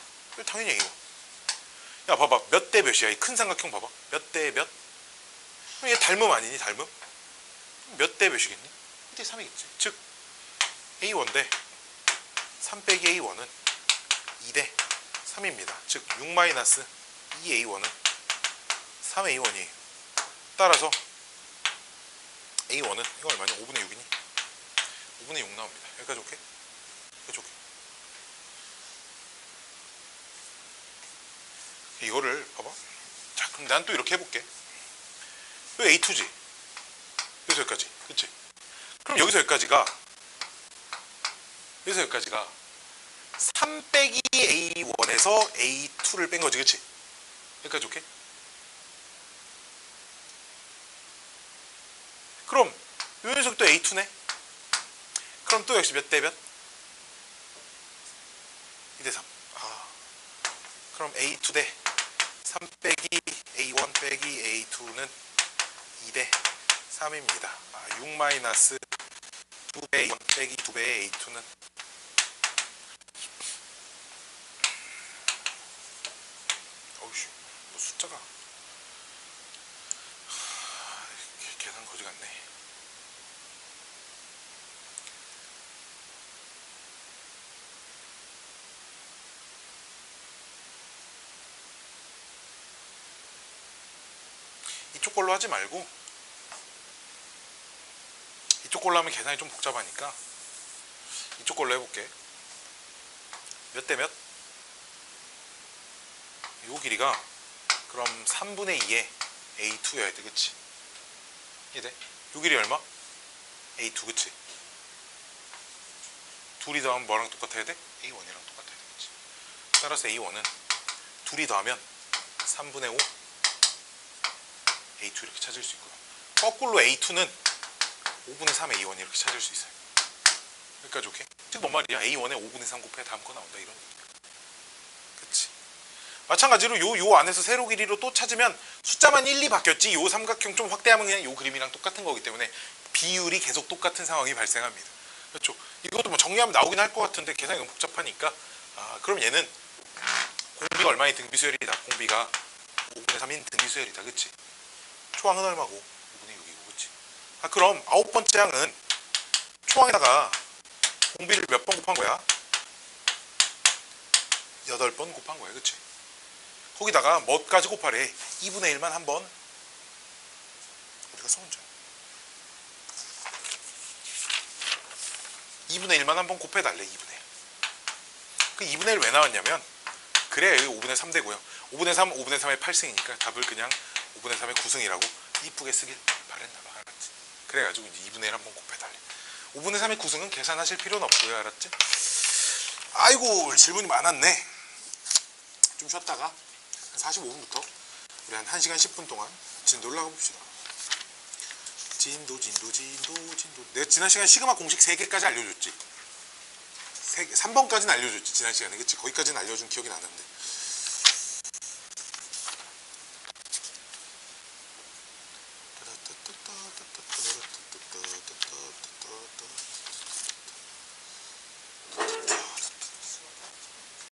당연히 A고. 야 봐봐 몇 대 몇이야? 이 큰 삼각형 봐봐 몇 대 몇? 얘 닮음 아니니? 닮음? 몇 대 몇이겠니? 1대 3이겠지. 즉 A1 대 3 빼기 A1은 2대 3입니다. 즉 6 마이너스 2A1은 3A1이에요. 따라서 A1은 이거 얼마냐? 5분의 6이니? 5분의 6 나옵니다. 여기까지 오케이? 여기까지 오케이. 이거를 봐봐. 자 그럼 난 또 이렇게 해볼게. 여기 A2지. 여기서 여기까지. 그치? 그럼 여기서 여기까지가 3 빼기 A1에서 A2를 뺀 거지. 그치? 여기까지 오케이? 그럼 요 녀석도 A2네? 그럼 또 역시 몇 대 몇? 2대 3. 그럼 A2 대 3 빼기 A1 빼기 A2는 2대 3입니다. 6 마이너스 2배 A1 빼기 2배 A2는 어우씨 뭐 숫자가 계산 거지 같네. 이쪽 걸로 하지 말고 이쪽 걸로 하면 계산이 좀 복잡하니까 이쪽 걸로 해볼게. 몇 대 몇? 요 길이가 그럼 3분의 2의 A2여야 돼. 그치? 이해돼? 요 길이 얼마? A2. 그치? 둘이 더하면 뭐랑 똑같아야 돼? A1이랑 똑같아야 돼. 그치? 따라서 A1은 둘이 더하면 3분의 5 A2 이렇게 찾을 수 있고요. 거꾸로 A2는 5분의 3 A1 이렇게 찾을 수 있어요. 그러니까 좋게. 즉 뭔 말이야? A1에 5분의 3 곱해 다음 거 나온다 이런. 그치. 마찬가지로 요 안에서 세로 길이로 또 찾으면 숫자만 1, 2 바뀌었지 요 삼각형 좀 확대하면 그냥 요 그림이랑 똑같은 거기 때문에 비율이 계속 똑같은 상황이 발생합니다. 그렇죠. 이것도 뭐 정리하면 나오긴 할 것 같은데 계산이 너무 복잡하니까 그럼 얘는 공비가 얼마인 등비수열이다. 공비가 5분의 3인 등비수열이다. 그치? 초항은 얼마고? 5분의 6이고 그치? 그럼 9번째 항은 초항에다가 공비를 몇 번 곱한 거야? 8번 곱한 거야. 그치? 거기다가 뭐까지 곱하래? 2분의 1만 한번 우리가 써본 적 2분의 1만 한번 곱해달래. 2분의 1. 그 2분의 1 왜 나왔냐면 그래야 여기 5분의 3 되고요. 5분의 3, 5분의 3의 8승이니까 답을 그냥 5분의 3의 9승이라고 이쁘게 쓰길 바랬나봐. 알았지? 그래가지고 이제 2분의 1 한번 곱해달래. 5분의 3의 9승은 계산하실 필요는 없고요. 알았지? 아이고 질문이 많았네. 좀 쉬었다가 45분부터 우리 한 1시간 10분 동안 진도 올라가 봅시다. 진도. 내가 지난 시간에 시그마 공식 3개까지 알려줬지. 3번까지는 알려줬지 지난 시간에. 그치? 거기까지는 알려준 기억이 나는데